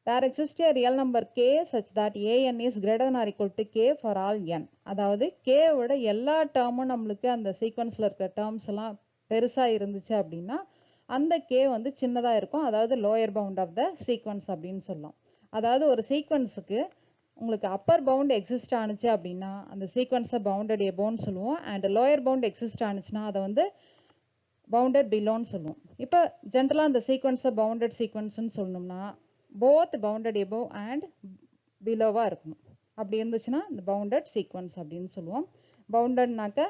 Speaker 2: there exists a real number k such that an is greater than or equal to k for all n. அதாவது k விட எல்லா டேர்மும் நம்மளுக்கு அந்த சீக்வன்ஸில் இருக்கிற டேர்ம்ஸ் எல்லாம் பெருசாக இருந்துச்சு அப்படின்னா அந்த k வந்து சின்னதாக இருக்கும். அதாவது lower bound of the sequence அப்படின்னு சொல்லலாம். அதாவது ஒரு சீக்வன்ஸுக்கு உங்களுக்கு அப்பர் பவுண்ட் எக்ஸிஸ்ட் ஆனிச்சு அப்படின்னா அந்த சீக்வன்ஸை பவுண்டட் எபோன்னு சொல்லுவோம். அண்ட் லோயர் பவுண்ட் எக்ஸிஸ்ட் ஆனிச்சுன்னா அதை வந்து பவுண்டட் பிலோன்னு சொல்லுவோம். இப்போ ஜென்ரலாக அந்த சீக்வன்ஸை பவுண்டட் சீக்வன்ஸ்ன்னு சொல்லணும்னா போத் பவுண்டட் எபோவ் அண்ட் பிலோவாக இருக்கணும். அப்படி இருந்துச்சுன்னா இந்த பவுண்டட் சீக்வன்ஸ் அப்படின்னு சொல்லுவோம். பவுண்டட்னாக்க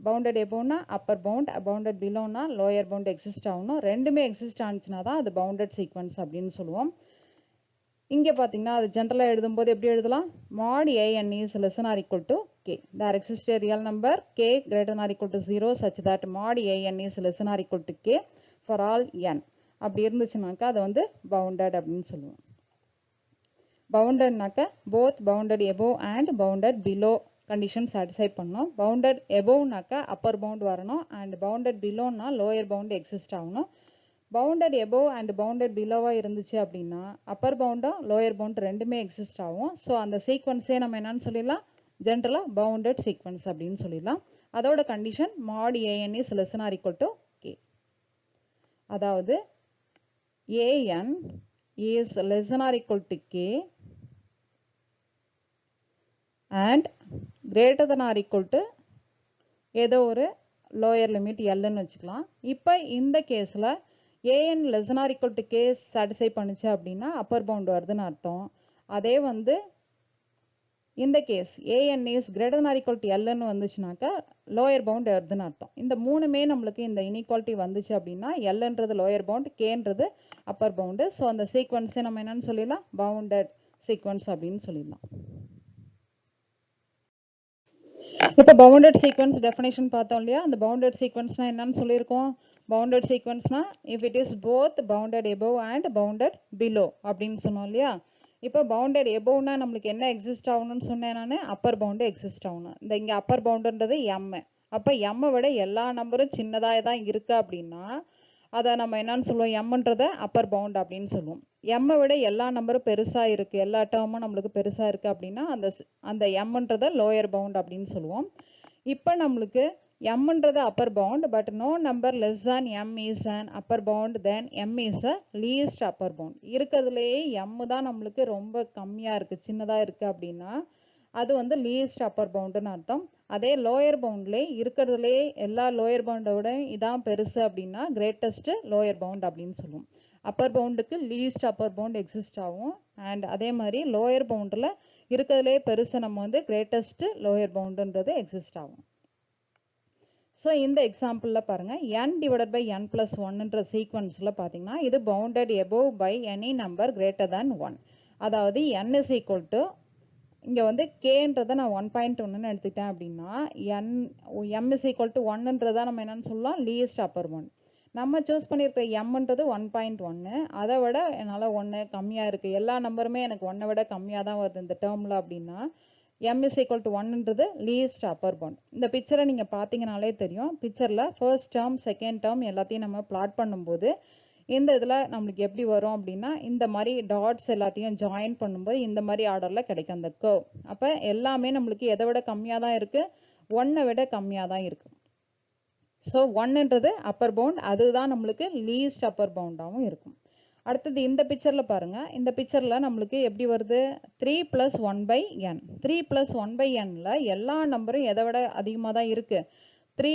Speaker 2: பவுண்டட் எபோவ்னா அப்பர் பவுண்ட், பவுண்டட் பிலோனா லோயர் பவுண்ட் எக்ஸிஸ்ட் ஆகணும். ரெண்டுமே எக்ஸிஸ்ட் ஆனிச்சுன்னா தான் அது பவுண்டட் சீக்வன்ஸ் அப்படின்னு சொல்லுவோம். இங்கே பார்த்தீங்கன்னா அது ஜென்ரலாக எழுதும்போது எப்படி எழுதலாம், mod an is less than or equal to k. There exists a real number k greater than or equal to 0 such that mod an is less than or equal to k for all n. அப்படி இருந்துச்சுனாக்கா அதை வந்து பவுண்டட் அப்படின்னு சொல்லுவோம். பவுண்டட்னாக்க both bounded above and bounded below condition satisfy பண்ணணும். பவுண்டட் எபோவ்னாக்கா அப்பர் பவுண்ட் வரணும் அண்ட் பவுண்டட் பிலோன்னா லோயர் பவுண்ட் எக்ஸிஸ்ட் ஆகணும். பவுண்டட் எபோவ் அண்ட் பவுண்டட் பிலோவாக இருந்துச்சு அப்படின்னா அப்பர் பவுண்டும் லோயர் பவுண்ட் ரெண்டுமே எக்ஸிஸ்ட் ஆகும். ஸோ அந்த சீக்வன்ஸே நம்ம என்னன்னு சொல்லிடலாம், ஜென்ரலாக பவுண்டட் சீக்வன்ஸ் அப்படின்னு சொல்லிடலாம். அதோட condition mod an is less than or equal to k. அதாவது an is less than or equal to k and greater than or equal to ஏதோ ஒரு லோயர் லிமிட் எல்லுன்னு வச்சுக்கலாம். இப்போ இந்த கேஸில் a n less or equal to case satisfy பண்ணுச்சு அப்படின்னா அப்பர் பவுண்ட் வருதுன்னு அர்த்தம். அதே வந்து இந்த case a n is greater than or equal to எல்லுன்னு வந்துச்சுனாக்கா லோயர் பவுண்ட் வருதுன்னு அர்த்தம். இந்த மூணுமே நம்மளுக்கு இந்த இன்இக்வாலிட்டி வந்துச்சு அப்படின்னா எல்ன்றது லோயர் பவுண்ட், கேன்றது அப்பர் பவுண்டு. ஸோ அந்த சீக்வன்ஸை நம்ம என்னன்னு சொல்லிடலாம், பவுண்டட் சீக்வன்ஸ் அப்படின்னு சொல்லிடலாம். இப்போ பவுண்டட் சீக்வன்ஸ் டெஃபினேஷன் பார்த்தோம் இல்லையா, அந்த பவுண்டட் சீக்வன்ஸ்னா என்னன்னு சொல்லியிருக்கோம். பவுண்டட் சீக்வன்ஸ்னா if it is both bounded above and bounded below அப்படின்னு சொன்னோம் இல்லையா. இப்போ பவுண்டட் எபோவ்னா நம்மளுக்கு என்ன எக்ஸிஸ்ட் ஆகணும்னு சொன்னேன் நான், அப்பர் பவுண்டு எக்ஸிஸ்ட் ஆகணும். இந்த இங்கே அப்பர் பவுண்டுன்றது எம். அப்போ எம்மை விட எல்லா நம்பரும் சின்னதாக தான் இருக்கு அப்படின்னா அதை நம்ம என்னன்னு சொல்லுவோம், எம்ன்றதை அப்பர் பவுண்ட் அப்படின்னு சொல்லுவோம். எம்மை விட எல்லா நம்பரும் பெருசாக இருக்குது, எல்லா டேர்மும் நம்மளுக்கு பெருசாக இருக்குது அப்படின்னா அந்த எம்ன்றதை லோயர் பவுண்ட் அப்படின்னு சொல்லுவோம். இப்போ நம்மளுக்கு எம்ன்றது upper bound, but no number less than M is an upper bound, then M is a least upper bound. இருக்கிறதுலேயே எம் தான் நம்மளுக்கு ரொம்ப கம்மியாக இருக்குது, சின்னதாக இருக்குது அப்படின்னா அது வந்து லீஸ்ட் அப்பர் பவுண்டுன்னு அர்த்தம். அதே லோயர் பவுண்ட்லே இருக்கிறதுலே எல்லா லோயர் பவுண்டோட இதான் பெருசு அப்படின்னா கிரேட்டஸ்ட் லோயர் பவுண்ட் அப்படின்னு சொல்லுவோம். அப்பர் பவுண்டுக்கு லீஸ்ட் அப்பர் பவுண்ட் எக்ஸிஸ்ட் ஆகும். அண்ட் அதே மாதிரி லோயர் பவுண்டில் இருக்கிறதுலே பெருசு நம்ம வந்து கிரேட்டஸ்ட் லோயர் பவுண்டுன்றது எக்ஸிஸ்ட் ஆகும். ஸோ இந்த எக்ஸாம்பிளில் பாருங்கள், n டிவைடட் பை n + 1ன்ற சீக்வன்ஸில் பார்த்தீங்கன்னா இது bounded above by any number greater than 1. அதாவது n இஸ் ஈக்குவல் டு இங்கே வந்து கேன்றதை நான் 1.1ன்னு எடுத்துக்கிட்டேன் அப்படின்னா எம் இஸ் ஈக்குவல் டு 1ன்றதை நம்ம என்னன்னு சொல்லலாம், லீஸ்ட் அப்பர் பவுண்ட். நம்ம சூஸ் பண்ணியிருக்க எம்ன்றது 1.1, அதை விட என்னால் 1 கம்மியாக இருக்குது, எல்லா நம்பருமே எனக்கு 1 விட கம்மியாக தான் வருது இந்த டேர்மில் அப்படின்னா m is equal to 1ன்றது லீஸ்ட் அப்பர் பவுண்ட். இந்த பிக்சரை நீங்கள் பார்த்தீங்கனாலே தெரியும். பிக்சரில் ஃபர்ஸ்ட் டேர்ம் செகண்ட் டேர்ம் எல்லாத்தையும் நம்ம பிளாட் பண்ணும்போது இந்த இதில் நம்மளுக்கு எப்படி வரும் அப்படின்னா இந்த மாதிரி டாட்ஸ் எல்லாத்தையும் ஜாயின் பண்ணும்போது இந்த மாதிரி ஆர்டரில் கிடைக்கும் அந்த கர்வ். அப்போ எல்லாமே நம்மளுக்கு எதை விட கம்மியாக தான் இருக்குது, 1 விட கம்மியாக தான் இருக்குது. ஸோ 1ன்றது அப்பர் பவுண்ட், அதுதான் நம்மளுக்கு லீஸ்ட் அப்பர் பவுண்டாகவும் இருக்கும். அடுத்தது இந்த பிக்சரில் பாருங்கள், இந்த பிக்சரில் நம்மளுக்கு எப்படி வருது, 3 + 1/n. 3 + 1/nல எல்லா நம்பரும் எதை விட அதிகமாக தான் இருக்குது, 3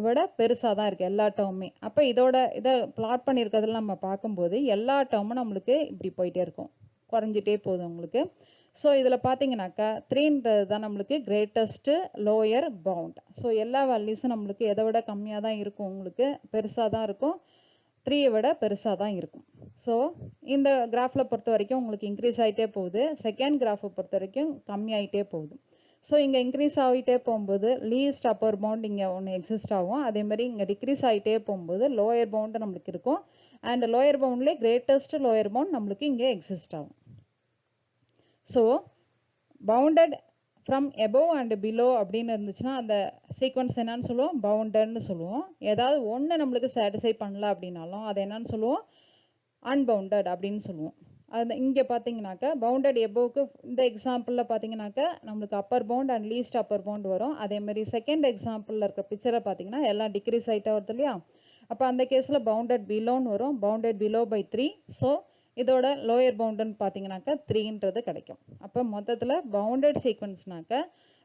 Speaker 2: விட பெருசாக தான் இருக்குது எல்லா டேர்முமே. அப்போ இதை பிளாட் பண்ணியிருக்கிறதுல நம்ம பார்க்கும்போது எல்லா டேர்மும் நம்மளுக்கு இப்படி போயிட்டே இருக்கும், குறைஞ்சிட்டே போகுது உங்களுக்கு. ஸோ இதில் பார்த்தீங்கன்னாக்கா 3ன்றது தான் நம்மளுக்கு கிரேட்டஸ்ட்டு லோயர் பவுண்ட். ஸோ எல்லா வேல்யூஸும் நம்மளுக்கு எதை விட கம்மியாக தான் இருக்கும், உங்களுக்கு பெருசாக தான் இருக்கும், 3 விட பெருசாக தான் இருக்கும். ஸோ இந்த கிராஃபில் பொறுத்த வரைக்கும் உங்களுக்கு இன்க்ரீஸ் ஆகிட்டே போகுது, செகண்ட் கிராஃபை பொறுத்த வரைக்கும் கம்மியாகிட்டே போகுது. ஸோ இங்கே இன்க்ரீஸ் ஆகிட்டே போகும்போது லீஸ்ட் அப்பர் பவுண்ட் இங்கே ஒன்று எக்ஸிஸ்ட் ஆகும். அதே மாதிரி இங்கே டிக்ரீஸ் ஆகிட்டே போகும்போது லோயர் பவுண்டு நம்மளுக்கு இருக்கும். அண்ட் லோயர் பவுண்ட்லேயே கிரேட்டஸ்ட் லோயர் பவுண்ட் நம்மளுக்கு இங்கே எக்ஸிஸ்ட் ஆகும். So bounded from above and below அப்படின்னு இருந்துச்சுன்னா அந்த சீக்வன்ஸ் என்னன்னு சொல்லுவோம், பவுண்டட்னு சொல்லுவோம். ஏதாவது ஒன்று நம்மளுக்கு சாட்டிஸ்ஃபை பண்ணல அப்படின்னாலும் அதை என்னன்னு சொல்லுவோம், அன்பவுண்டட் அப்படின்னு சொல்லுவோம். அது இங்கே பார்த்தீங்கன்னாக்கா பவுண்டட் எபோவுக்கு இந்த எக்ஸாம்பிளில் பார்த்தீங்கன்னாக்கா நம்மளுக்கு upper bound and least upper bound வரும். அதே மாதிரி செகண்ட் எக்ஸாம்பிளில் இருக்கிற பிக்சரை பார்த்தீங்கன்னா எல்லாம் டிக்ரீஸ் ஆகிட்டா வருது இல்லையா. அப்போ அந்த கேஸில் பவுண்டட் பிலோன்னு வரும், பவுண்டட் பிலோ பை 3. ஸோ இதோட லோயர் பவுண்டுன்னு பார்த்தீங்கன்னாக்கா 3ன்றது கிடைக்கும். அப்போ மொத்தத்தில் பவுண்டட் சீக்வன்ஸ்னாக்கா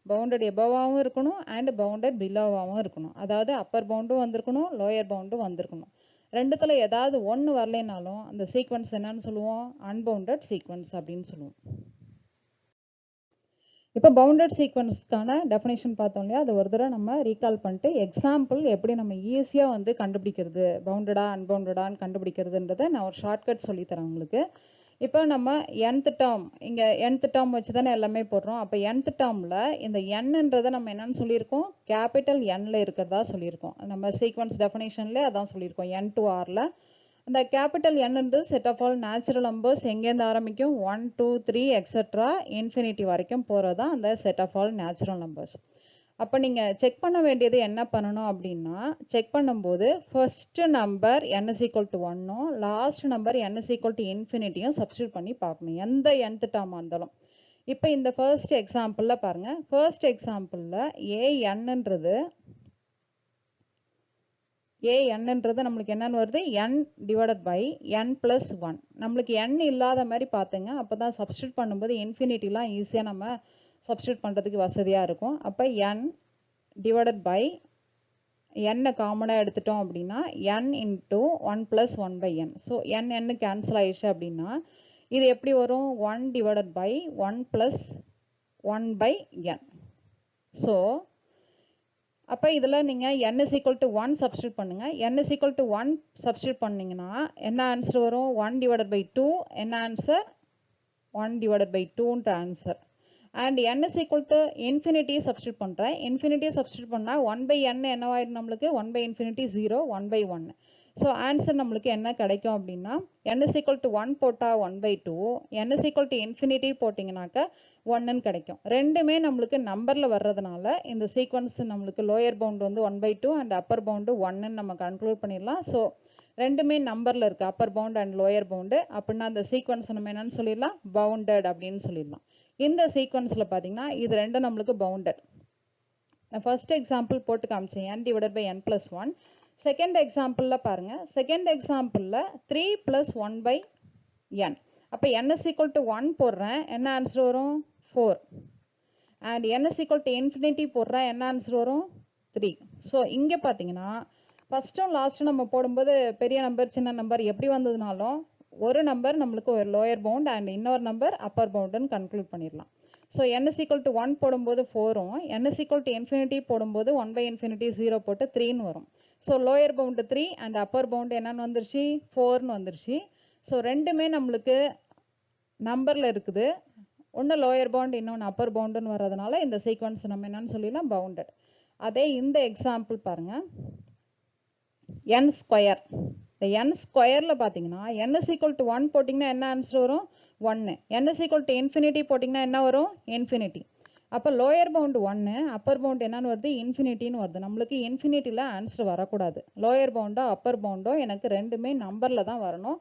Speaker 2: பவுண்டட் எபோவாகவும் இருக்கணும் அண்ட் பவுண்டட் பிலோவாகவும் இருக்கணும். அதாவது அப்பர் பவுண்டும் வந்திருக்கணும், லோயர் பவுண்டும் வந்திருக்கணும். ரெண்டுத்துல ஏதாவது ஒன்று வரலைனாலும் அந்த சீக்வன்ஸ் என்னன்னு சொல்லுவோம், அன்பவுண்டட் சீக்வன்ஸ் அப்படின்னு சொல்லுவோம். இப்போ பவுண்டட் சீக்வன்ஸ்க்கான டெஃபினேஷன் பார்த்தோம் இல்லையா, அது ஒரு தடவை நம்ம ரீகால் பண்ணிட்டு எக்ஸாம்பிள் எப்படி நம்ம ஈஸியாக வந்து கண்டுபிடிக்கிறது, பவுண்டடா அன்பவுண்டடான்னு கண்டுபிடிக்கிறதுன்றதை நான் ஒரு ஷார்ட்கட் சொல்லித்தரேன் உங்களுக்கு. இப்போ நம்ம nth டேர்ம் இங்கே nth டேர்ம் வச்சு தானே எல்லாமே போடுறோம். அப்போ nth டேர்மில் இந்த nன்றதை நம்ம என்னன்னு சொல்லியிருக்கோம், கேபிட்டல் Nல இருக்கிறதா சொல்லியிருக்கோம். நம்ம சீக்வன்ஸ் டெஃபினேஷன்லேயே அதான் சொல்லியிருக்கோம், n to rல. அந்த கேபிட்டல் Nன்றது set of all natural numbers எங்கேருந்து ஆரம்பிக்கும், 1 2 3 எக்ஸெட்ரா இன்ஃபினிட்டி வரைக்கும் போகிறது தான் அந்த set of all natural numbers. அப்போ நீங்கள் செக் பண்ண வேண்டியது என்ன பண்ணணும் அப்படின்னா, செக் பண்ணும்போது first number n is equal to 1ம் last number n is equal to இன்ஃபினிட்டியும் சப்ஸ்டியூட் பண்ணி பார்க்கணும், எந்த nth டேர்மாக இருந்தாலும். இப்போ இந்த ஃபர்ஸ்ட் எக்ஸாம்பிளில் பாருங்கள், ஃபர்ஸ்ட் எக்ஸாம்பிளில் ஏஎன்ன்றது நம்மளுக்கு என்னன்னு வருது, n டிவைடட் பை n + 1. நம்மளுக்கு n இல்லாத மாதிரி பார்த்துங்க, அப்போ தான் சப்ஸ்டியூட் பண்ணும்போது இன்ஃபினிட்டிலாம் ஈஸியாக நம்ம சப்ஸ்டியூட் பண்ணுறதுக்கு வசதியாக இருக்கும். அப்போ n டிவைடட் பை n காமனாக எடுத்துட்டோம் அப்படின்னா n into 1 + 1/n. So n cancel ஆயிடுச்சு அப்படின்னா இது எப்படி வரும்? 1 டிவைடட் பை 1 + 1/n. ஸோ அப்போ இதில் நீங்கள் n = 1 சப்ஸ்டியூட் பண்ணுங்கள். n = 1 சப்ஸ்டியூட் பண்ணிங்கன்னா என்ன ஆன்சர் வரும்? 1 டிவைடட் பை 2 என்ன ஆன்சர்? 1 டிவைடட் பை 2ன்ற answer. And n = infinity substitute பண்ணுறேன். இன்ஃபினிட்டி சப்ஸ்டியூட் பண்ணால் 1/n என்னவாயிடும் நம்மளுக்கு? 1/∞ 0, 1/1. ஸோ ஆன்சர் நம்மளுக்கு என்ன கிடைக்கும் அப்படின்னா n = 1 போட்டால் 1/2, n = போட்டிங்கனாக்கா 1ன்னு கிடைக்கும். ரெண்டுமே நம்மளுக்கு நம்பரில் வர்றதுனால இந்த சீக்வன்ஸ் நம்மளுக்கு லோயர் பவுண்ட் வந்து 1/2 அண்ட் அப்பர் பவுண்டு 1ன்னு நம்ம கன்க்ளூட் பண்ணிடலாம். ஸோ ரெண்டுமே நம்பரில் இருக்குது, upper bound and lower bound. அப்படின்னா அந்த சீக்வன்ஸ் நம்ம என்னன்னு சொல்லிடலாம்? பவுண்டட் அப்படின்னு சொல்லிடலாம். இந்த சீக்வன்ஸில் பார்த்தீங்கன்னா இது ரெண்டும் நம்மளுக்கு பவுண்டட். நான் ஃபர்ஸ்ட் எக்ஸாம்பிள் போட்டு காமிச்சேன், n divided by n + 1. Second எக்ஸாம்பிளில் பாருங்கள். செகண்ட் எக்ஸாம்பிளில் 3 + 1/n. அப்போ n = 1 போடுறேன், என்ன ஆன்சர் வரும்? 4. அண்ட் n = போடுறேன், என்ன ஆன்சர் வரும்? 3. ஸோ இங்கே பார்த்தீங்கன்னா ஃபஸ்ட்டும் லாஸ்ட்டும் நம்ம போடும்போது பெரிய நம்பர் சின்ன நம்பர் எப்படி வந்ததுனாலும் ஒரு நம்பர் நம்மளுக்கு ஒரு லோயர் பவுண்ட் அண்ட் இன்னொரு நம்பர் அப்பர் பவுண்டுன்னு கன்க்ளூட் பண்ணிடலாம். ஸோ n = 1 போடும்போது 4ம், n = போடும்போது 1/∞ 0 போட்டு 3ன்னு வரும். So lower pound 3 and upper pound என்னன்னு வந்துருச்சு? 4ன்னு வந்துருச்சு. ஸோ ரெண்டுமே நம்மளுக்கு நம்பரில் இருக்குது. ஒன்று லோயர் பவுண்ட், இன்னொன்று அப்பர் பவுண்டுன்னு வர்றதுனால இந்த சீக்வன்ஸ் நம்ம என்னன்னு சொல்லிடலாம்? பவுண்டட். அதே இந்த எக்ஸாம்பிள் பாருங்கள், n ஸ்கொயர். இந்த n ஸ்கொயரில் பார்த்தீங்கன்னா n = 1 போட்டிங்கன்னா என்ன ஆன்சர் வரும்? 1. n = போட்டிங்கன்னா என்ன வரும்? இன்ஃபினிட்டி. அப்போ லோயர் பவுண்டு 1, அப்பர் பவுண்ட் என்னன்னு வருது? இன்ஃபினிட்டின்னு வருது. நம்மளுக்கு இன்ஃபினிட்டியில் ஆன்சர் வரக்கூடாது. லோயர் பவுண்டோ அப்பர் பவுண்டோ எனக்கு ரெண்டுமே நம்பரில் தான் வரணும்.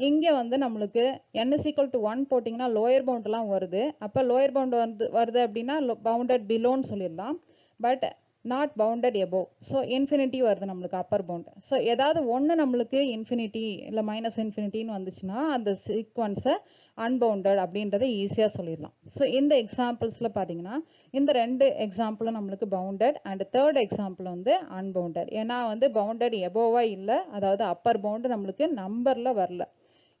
Speaker 2: இங்கே வந்து நம்மளுக்கு n = 1 போட்டிங்கன்னா லோயர் பவுண்டெலாம் வருது. அப்போ லோயர் பவுண்டு வருது அப்படின்னா பவுண்டட் பிலோன்னு சொல்லிடலாம். But not bounded above. So infinity வருது நம்மளுக்கு அப்பர் பவுண்டு. ஸோ ஏதாவது ஒன்று நம்மளுக்கு இன்ஃபினிட்டி இல்லை -∞ வந்துச்சுன்னா அந்த சீக்வன்ஸை அன்பவுண்டட் அப்படின்றத ஈஸியாக சொல்லிடலாம். ஸோ இந்த எக்ஸாம்பிள்ஸில் பார்த்தீங்கன்னா இந்த ரெண்டு எக்ஸாம்பிளும் நம்மளுக்கு பவுண்டட் அண்ட் தேர்ட் எக்ஸாம்பிள் வந்து அன்பவுண்டட். ஏன்னா வந்து பவுண்டட் எபோவாக இல்லை, அதாவது அப்பர் பவுண்டு நம்மளுக்கு நம்பரில் வரல,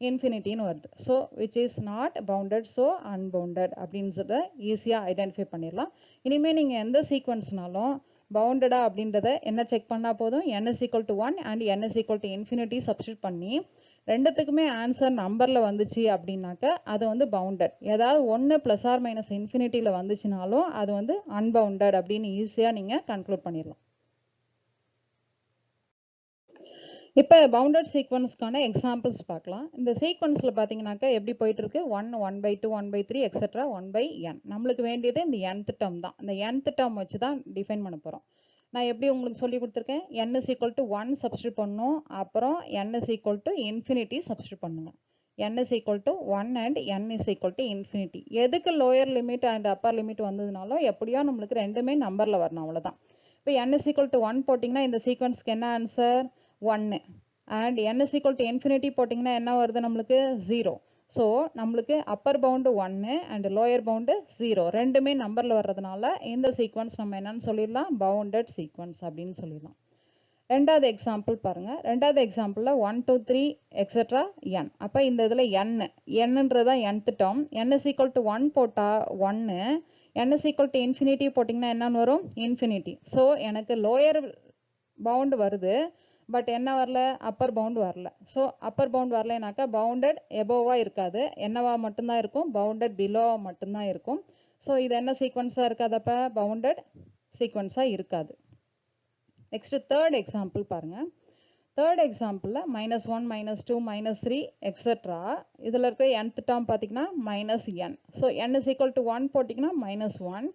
Speaker 2: இன்ஃபினிட்டின்னு வருது. So which is not bounded, so unbounded அப்படின்னு சொல்லிட்டு ஈஸியாக ஐடென்டிஃபை பண்ணிடலாம். இனிமேல் நீங்கள் எந்த சீக்வன்ஸ்னாலும் பவுண்டடா அப்படின்றத என்ன செக் பண்ணால் போதும்? n = 1 அண்ட் n = சப்ஸ்டியூட் பண்ணி ரெண்டுத்துக்குமே ஆன்சர் நம்பரில் வந்துச்சு அப்படின்னாக்க அது வந்து பவுண்டட். ஏதாவது ஒன்று +or- வந்துச்சுனாலும் அது வந்து அன்பவுண்டட் அப்படின்னு ஈஸியாக நீங்கள் கன்க்ளூட் பண்ணிடலாம். இப்போ பவுண்டட் சீக்வன்ஸ்க்கான எக்ஸாம்பிள்ஸ் பார்க்கலாம். இந்த சீக்வன்ஸில் பார்த்தீங்கன்னாக்கா எப்படி போயிட்டு இருக்கு? 1, 1/2, 1/3 எக்ஸெட்ரா 1/n. நம்மளுக்கு வேண்டியது இந்த nth டேர்ம் தான். இந்த nth டேர்ம் வச்சு தான் டிஃபைன் பண்ண போகிறோம். நான் எப்படி உங்களுக்கு சொல்லி கொடுத்துருக்கேன்? n = 1 சப்ஸ்டியூட் பண்ணணும், அப்புறம் n = சப்ஸ்டியூட் பண்ணுங்க. n = 1 அண்ட் n = எதுக்கு lower limit and upper limit வந்ததுனாலும் எப்படியோ நம்மளுக்கு ரெண்டுமே நம்பரில் வரணும், அவ்வளோதான். இப்போ n = 1 போட்டிங்கன்னா இந்த சீக்வன்ஸ்க்கு என்ன ஆன்சர்? 1. அண்ட் n = போட்டிங்கன்னா என்ன வருது நம்மளுக்கு? 0. ஸோ நம்மளுக்கு Appar pound 1 and lower pound 0 ரெண்டுமே நம்பரில் வர்றதுனால இந்த சீக்வன்ஸ் நம்ம என்னன்னு சொல்லிடலாம்? பவுண்டட் சீக்வன்ஸ் அப்படின்னு சொல்லிடலாம். ரெண்டாவது எக்ஸாம்பிள் பாருங்கள். ரெண்டாவது எக்ஸாம்பிளில் 1, 2, 3 எக்ஸெட்ரா n. அப்போ இந்த இதில் nன்றது தான் nth டேர்ம். n = 1 போட்டால் 1, n = போட்டிங்கன்னா என்னன்னு வரும்? இன்ஃபினிட்டி. ஸோ எனக்கு லோயர் பவுண்டு வருது, பட் என்ன வரல? அப்பர் பவுண்ட் வரல. ஸோ அப்பர் பவுண்ட் வரலைனாக்கா பவுண்டட் எபோவாக இருக்காது, என்னவா மட்டும்தான் இருக்கும்? பவுண்டட் பிலோவா மட்டும்தான் இருக்கும். ஸோ இது என்ன சீக்வன்ஸாக இருக்காதப்ப? பவுண்டட் சீக்வன்ஸாக இருக்காது. நெக்ஸ்ட் தேர்ட் எக்ஸாம்பிள் பாருங்கள். தேர்ட் எக்ஸாம்பிளில் -1, -2, -3 எக்ஸெட்ரா இதில் இருக்கிற nth டேர்ம் பார்த்தீங்கன்னா -n. ஸோ n = 1 போட்டிங்கன்னா -1,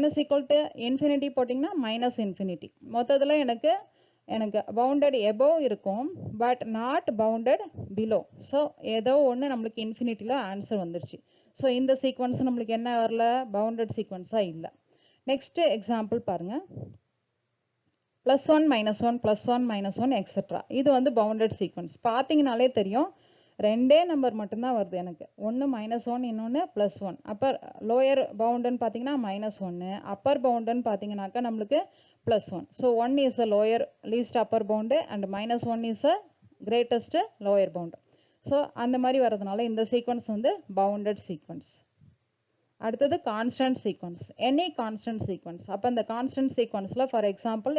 Speaker 2: n = போட்டிங்கன்னா -∞. மொத்தத்தில் எனக்கு பவுண்டட் எபோவ் இருக்கும், but not bounded below. So ஏதோ ஒன்று நம்மளுக்கு இன்ஃபினிட்டியில் ஆன்சர் வந்துருச்சு. ஸோ இந்த சீக்வன்ஸ் நம்மளுக்கு என்ன வரல? பவுண்டட் சீக்வன்ஸாக இல்லை. நெக்ஸ்ட் எக்ஸாம்பிள் பாருங்கள். +1, -1, +1, -1 எக்ஸெட்ரா. இது வந்து பவுண்டட் சீக்வன்ஸ். பார்த்தீங்கனாலே தெரியும் ரெண்டே நம்பர் மட்டும்தான் வருது எனக்கு. ஒன்று -1 இன்னொன்று +1. அப்போ லோயர் பவுண்டுன்னு பார்த்தீங்கன்னா -1, அப்பர் பவுண்டுன்னு பார்த்தீங்கன்னாக்கா நம்மளுக்கு +1. So 1 is a lower least Appar pound and -1 is a greatest lower pound. So அந்த மாதிரி வர்றதுனால இந்த சீக்வன்ஸ் வந்து பவுண்டட் சீக்வன்ஸ். அடுத்தது constant sequence. Any constant sequence. அப்போ இந்த கான்ஸ்டன்ட் சீக்வன்ஸில் ஃபார் எக்ஸாம்பிள்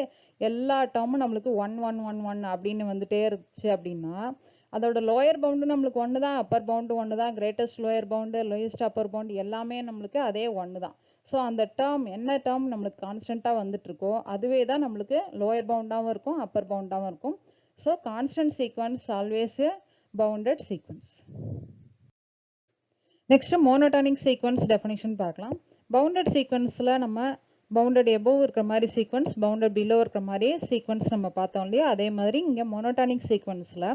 Speaker 2: எல்லா டேர்மும் நம்மளுக்கு 1 1 1 1 அப்படின்னு வந்துட்டே இருந்துச்சு அப்படின்னா அதோட லோயர் பவுண்டு நம்மளுக்கு 1 தான், அப்பர் பவுண்டு 1 தான், greatest lower pound lowest Appar pound எல்லாமே நம்மளுக்கு அதே 1 தான். ஸோ அந்த டேர்ம் என்ன டேர்ம் நம்மளுக்கு கான்ஸ்டண்ட்டாக வந்துட்டு இருக்கோ அதுவே தான் நம்மளுக்கு லோயர் பவுண்டாகவும் இருக்கும் அப்பர் பவுண்டாகவும் இருக்கும். So constant sequence always a bounded sequence. Next monotonic sequence definition பார்க்கலாம். பவுண்டட் சீக்வன்ஸில் நம்ம பவுண்டட் எபோவ் இருக்கிற மாதிரி சீக்வன்ஸ், பவுண்டட் பிலோ இருக்கிற மாதிரி சீக்வன்ஸ் நம்ம பார்த்தோம் இல்லையா, அதே மாதிரி இங்கே மோனோடானிக் சீக்வன்ஸில்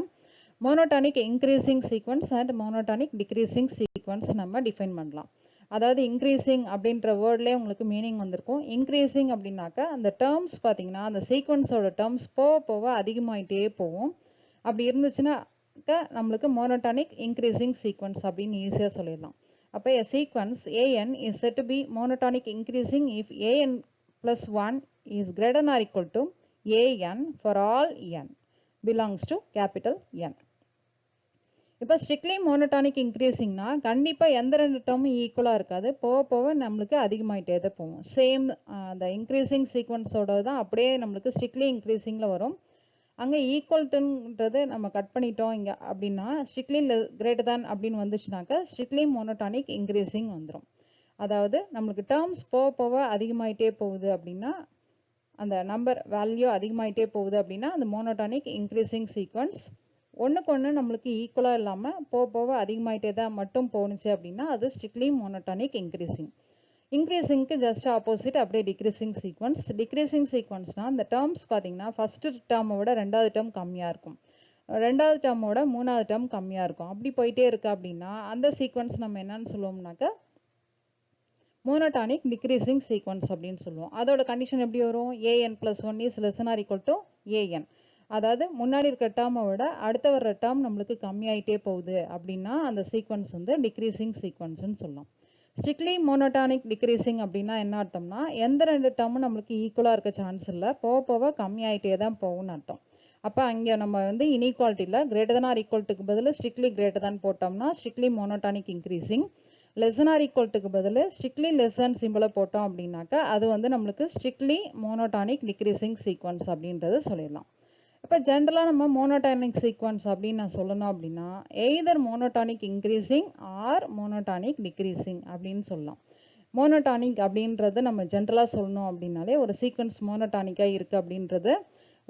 Speaker 2: monotonic increasing sequence and monotonic decreasing sequence நம்ம டிஃபைன் பண்ணலாம். அதாவது இன்க்ரீசிங் அப்படின்ற வேர்ட்லேயே உங்களுக்கு மீனிங் வந்திருக்கும். இன்க்ரீசிங் அப்படின்னாக்கா அந்த டேர்ம்ஸ் பார்த்தீங்கன்னா அந்த சீக்வன்ஸோட டேர்ம்ஸ் போக போக அதிகமாகிட்டே போகும். அப்படி இருந்துச்சுன்னா நம்மளுக்கு மோனோடானிக் இன்க்ரீசிங் சீக்வன்ஸ் அப்படின்னு ஈஸியாக சொல்லிடலாம். அப்போ a sequence an is said to be monotonic increasing if an plus 1 is greater than or equal to an for all n belongs to capital N. இப்போ ஸ்ட்ரிக்ட்லி மோனோடானிக் இன்க்ரீசிங்னா கண்டிப்பாக எந்த ரெண்டு டேர்மும் ஈக்குவலாக இருக்காது, போக போக நம்மளுக்கு அதிகமாகிட்டே தான் போகும். சேம் அந்த இன்க்ரீசிங் சீக்வன்ஸோட தான் அப்படியே நம்மளுக்கு ஸ்ட்ரிக்ட்லி இன்க்ரீசிங்கில் வரும். அங்கே ஈக்குவல்ட்டுன்றது நம்ம கட் பண்ணிட்டோம் இங்கே அப்படின்னா ஸ்ட்ரிக்ட்லி கிரேட்டர் தேன் அப்படின்னு வந்துச்சுனாக்கா ஸ்ட்ரிக்ட்லி மோனோடானிக் இன்க்ரீசிங் வந்துடும். அதாவது நம்மளுக்கு டேர்ம்ஸ் போக போக அதிகமாகிட்டே போகுது அப்படின்னா அந்த நம்பர் வேல்யூ அதிகமாகிட்டே போகுது அப்படின்னா அந்த மோனோடானிக் இன்க்ரீசிங் சீக்வன்ஸ். ஒன்றுக்கு ஒன்று நம்மளுக்கு ஈக்குவலாக இல்லாமல் போக போக அதிகமாகிட்டே தான் மட்டும் போணுச்சு அப்படின்னா அது ஸ்ட்ரிக்ட்லி மோனோடானிக் இன்க்ரீசிங். இன்க்ரீசிங்க்கு ஜஸ்ட் ஆப்போசிட் அப்படியே டிக்ரீசிங் சீக்வன்ஸ். டிக்ரீசிங் சீக்வன்ஸ்னால் இந்த டேர்ம்ஸ் பார்த்தீங்கன்னா ஃபஸ்ட்டு டேர்மை விட ரெண்டாவது டேர்ம் கம்மியாக இருக்கும், ரெண்டாவது டேர்மோட மூணாவது டேர்ம் கம்மியாக இருக்கும். அப்படி போயிட்டே இருக்கு அப்படின்னா அந்த சீக்வன்ஸ் நம்ம என்னன்னு சொல்லுவோம்னாக்கா மோனோடானிக் டிக்ரீசிங் சீக்வன்ஸ் அப்படின்னு சொல்லுவோம். அதோட கண்டிஷன் எப்படி வரும்? an plus 1 is less than or equal to an. அதாவது முன்னாடி இருக்கிற டேர்மை விட அடுத்த வர்ற டேர்ம் நம்மளுக்கு கம்மியாயிட்டே போகுது அப்படின்னா அந்த சீக்வன்ஸ் வந்து டிக்ரீசிங் சீக்வன்ஸ்ன்னு சொல்லலாம். ஸ்ட்ரிக்ட்லி மோனோடானிக் டிக்ரீசிங் அப்படின்னா என்ன அர்த்தம்னா எந்த ரெண்டு டேர்மும் நம்மளுக்கு ஈக்குவலாக இருக்க சான்ஸ் இல்லை, போக போக கம்மியாயிட்டே தான் போகும்னு அர்த்தம். அப்போ அங்கே நம்ம வந்து இன்இக்வாலிட்டியில் கிரேட்டர் தன் ஆர் ஈக்குவல்ட்டுக்கு பதில் ஸ்ட்ரிக்ட்லி கிரேட்டர் தான் போட்டோம்னா strictly monotonic increasing. Less than or ஈக்குவல்ட்டுக்கு பதில் ஸ்ட்ரிக்ட்லி லெஸ் தன் சிம்பிளை போட்டோம் அப்படின்னாக்கா அது வந்து நம்மளுக்கு ஸ்ட்ரிக்ட்லி மோனோடானிக் டிக்ரீசிங் சீக்வன்ஸ் அப்படின்றது சொல்லிடலாம். இப்போ ஜென்ரலாக நம்ம மோனோடானிக் சீக்வன்ஸ் அப்படின்னு நான் சொல்லணும் அப்படின்னா either monotonic increasing or monotonic decreasing அப்படின்னு சொல்லலாம். மோனோடானிக் அப்படின்றது நம்ம ஜென்ரலாக சொல்லணும் அப்படின்னாலே ஒரு சீக்வன்ஸ் மோனோடானிக்காக இருக்குது அப்படின்றது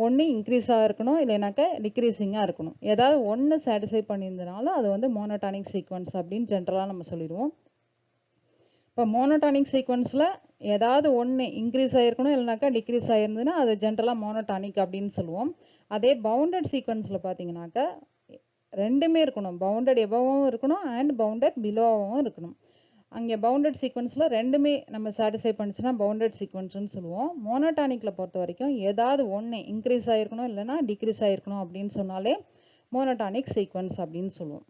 Speaker 2: ஒன்று இன்க்ரீஸாக இருக்கணும், இல்லைனாக்கா டிக்ரீசிங்காக இருக்கணும். ஏதாவது ஒன்று சாட்டிஸ்ஃபை பண்ணியிருந்தனாலும் அது வந்து மோனோடானிக் சீக்வன்ஸ் அப்படின்னு ஜென்ரலாக நம்ம சொல்லிடுவோம். இப்போ மோனோடானிக் சீக்வன்ஸில் ஏதாவது ஒன்று இன்க்ரீஸ் ஆகிருக்கணும் இல்லைனாக்கா டிக்ரீஸ் ஆகிருந்ததுன்னா அது ஜென்ரலாக மோனோடானிக் அப்படின்னு சொல்லுவோம். அதே பவுண்டட் சீக்வன்ஸில் பார்த்தீங்கன்னாக்கா ரெண்டுமே இருக்கணும், பவுண்டட் எபோவும் இருக்கணும் அண்ட் பவுண்டட் பிலோவும் இருக்கணும். அங்கே பவுண்டட் சீக்வன்ஸில் ரெண்டுமே நம்ம சாட்டிஸ்ஃபை பண்ணிச்சுன்னா பவுண்டட் சீக்வன்ஸ்னு சொல்லுவோம். மோனோடானிக்கில் பொறுத்த வரைக்கும் ஏதாவது ஒன்று இன்க்ரீஸ் ஆகிருக்கணும் இல்லைனா டிக்ரீஸ் ஆகிருக்கணும் அப்படின்னு சொன்னாலே மோனோடானிக் சீக்வன்ஸ் அப்படின்னு சொல்லுவோம்.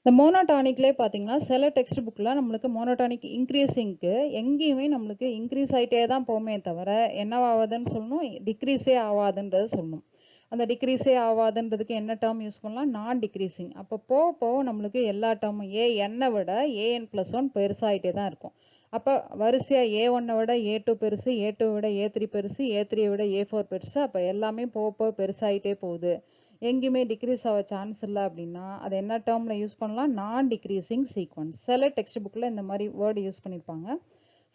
Speaker 2: இந்த மோனோடானிக்லேயே பார்த்தீங்கன்னா சில டெக்ஸ்ட் புக்கில் நம்மளுக்கு மோனோடானிக் இன்க்ரீஸிங்க்கு எங்கேயுமே நம்மளுக்கு இன்க்ரீஸ் ஆகிட்டே தான் போமே தவிர என்னவாகுதுன்னு சொல்லணும், டிக்ரீஸே ஆகாதுன்றது சொல்லணும். அந்த டிக்ரீஸே ஆகாதுன்றதுக்கு என்ன டேர்ம் யூஸ் பண்ணலாம்? நான் டிக்ரீசிங். அப்போ போக போக நம்மளுக்கு எல்லா டேர்மும் ஏஎன்னை விட an plus 1 பெருசாகிட்டே தான் இருக்கும். அப்போ வரிசையாக A1 விட A2 பெருசு, A2 விட A3 பெருசு, A3 விட A4 பெருசு. அப்போ எல்லாமே போக போக பெருசாகிட்டே போகுது, எங்கேயுமே டிக்ரீஸ் ஆக சான்ஸ் இல்லை அப்படின்னா அது என்ன டேர்மில் யூஸ் பண்ணலாம்? நான் டிக்ரீசிங் சீக்வன்ஸ். சில டெக்ஸ்ட் புக்கில் இந்த மாதிரி வேர்டு யூஸ் பண்ணியிருப்பாங்க.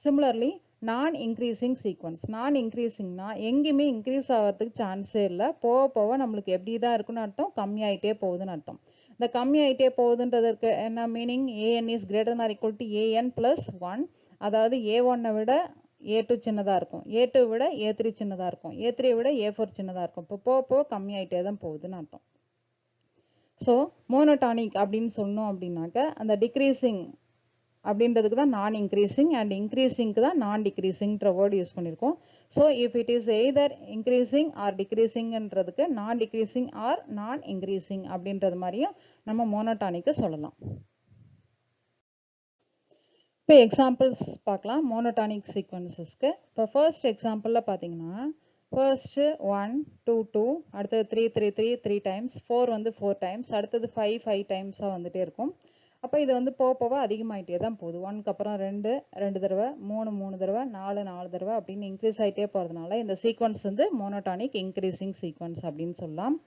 Speaker 2: சிமிலர்லி நான் இன்க்ரீசிங் சீக்வன்ஸ். நான் இன்க்ரீசிங்னா எங்கேயுமே இன்க்ரீஸ் ஆகிறதுக்கு சான்ஸே இல்லை, போக போக நம்மளுக்கு எப்படி தான் இருக்குன்னு அர்த்தம், கம்மியாயிட்டே போகுதுன்னு அர்த்தம். இந்த கம்மியாயிட்டே போகுதுன்றதுக்கு என்ன meaning? an is greater than or equal to an plus 1. அதாவது A1 விட A2 சின்னதாக இருக்கும், A2 விட A3 சின்னதாக இருக்கும், A3 விட A4 சின்னதாக இருக்கும். இப்போ போக போக கம்மியாயிட்டே தான் போகுதுன்னு அர்த்தம். ஸோ மோனோடானிக் அப்படின்னு சொன்னோம் அப்படின்னாக்க அந்த டிக்ரீசிங் அப்படின்றதுக்கு தான் நான் இன்க்ரீசிங் அண்ட் இன்க்ரீசிங்க்கு தான் நான் டிக்ரீசிங்ன்ற வேர்டு யூஸ் பண்ணியிருக்கோம். So if it is either increasing or டிக்ரீசிங்ன்றதுக்கு நான் டிக்ரீசிங் ஆர் நான் இன்க்ரீசிங் அப்படின்றது மாதிரியும் நம்ம மோனோடானிக்கு சொல்லலாம். இப்போ எக்ஸாம்பிள்ஸ் பார்க்கலாம் மோனோடானிக் சீக்வன்சஸ்க்கு. இப்போ ஃபர்ஸ்ட் எக்ஸாம்பிளில் பார்த்தீங்கன்னா ஃபர்ஸ்ட்டு 1 2 2, அடுத்தது 3 3 3 3 டைம்ஸ், 4 வந்து 4 டைம்ஸ், அடுத்தது 5 5 டைம்ஸாக வந்துட்டே இருக்கும். அப்போ இது வந்து போக போக அதிகமாகிட்டே தான் போகுது. 1க்கு அப்புறம் 2 2 தடவை, 3 3 தடவை, 4 4 தடவை அப்படின்னு இன்க்ரீஸ் ஆகிட்டே போகிறதுனால இந்த சீக்வன்ஸ் வந்து மோனோடானிக் இன்க்ரீசிங் சீக்வன்ஸ் அப்படின்னு சொல்லலாம்.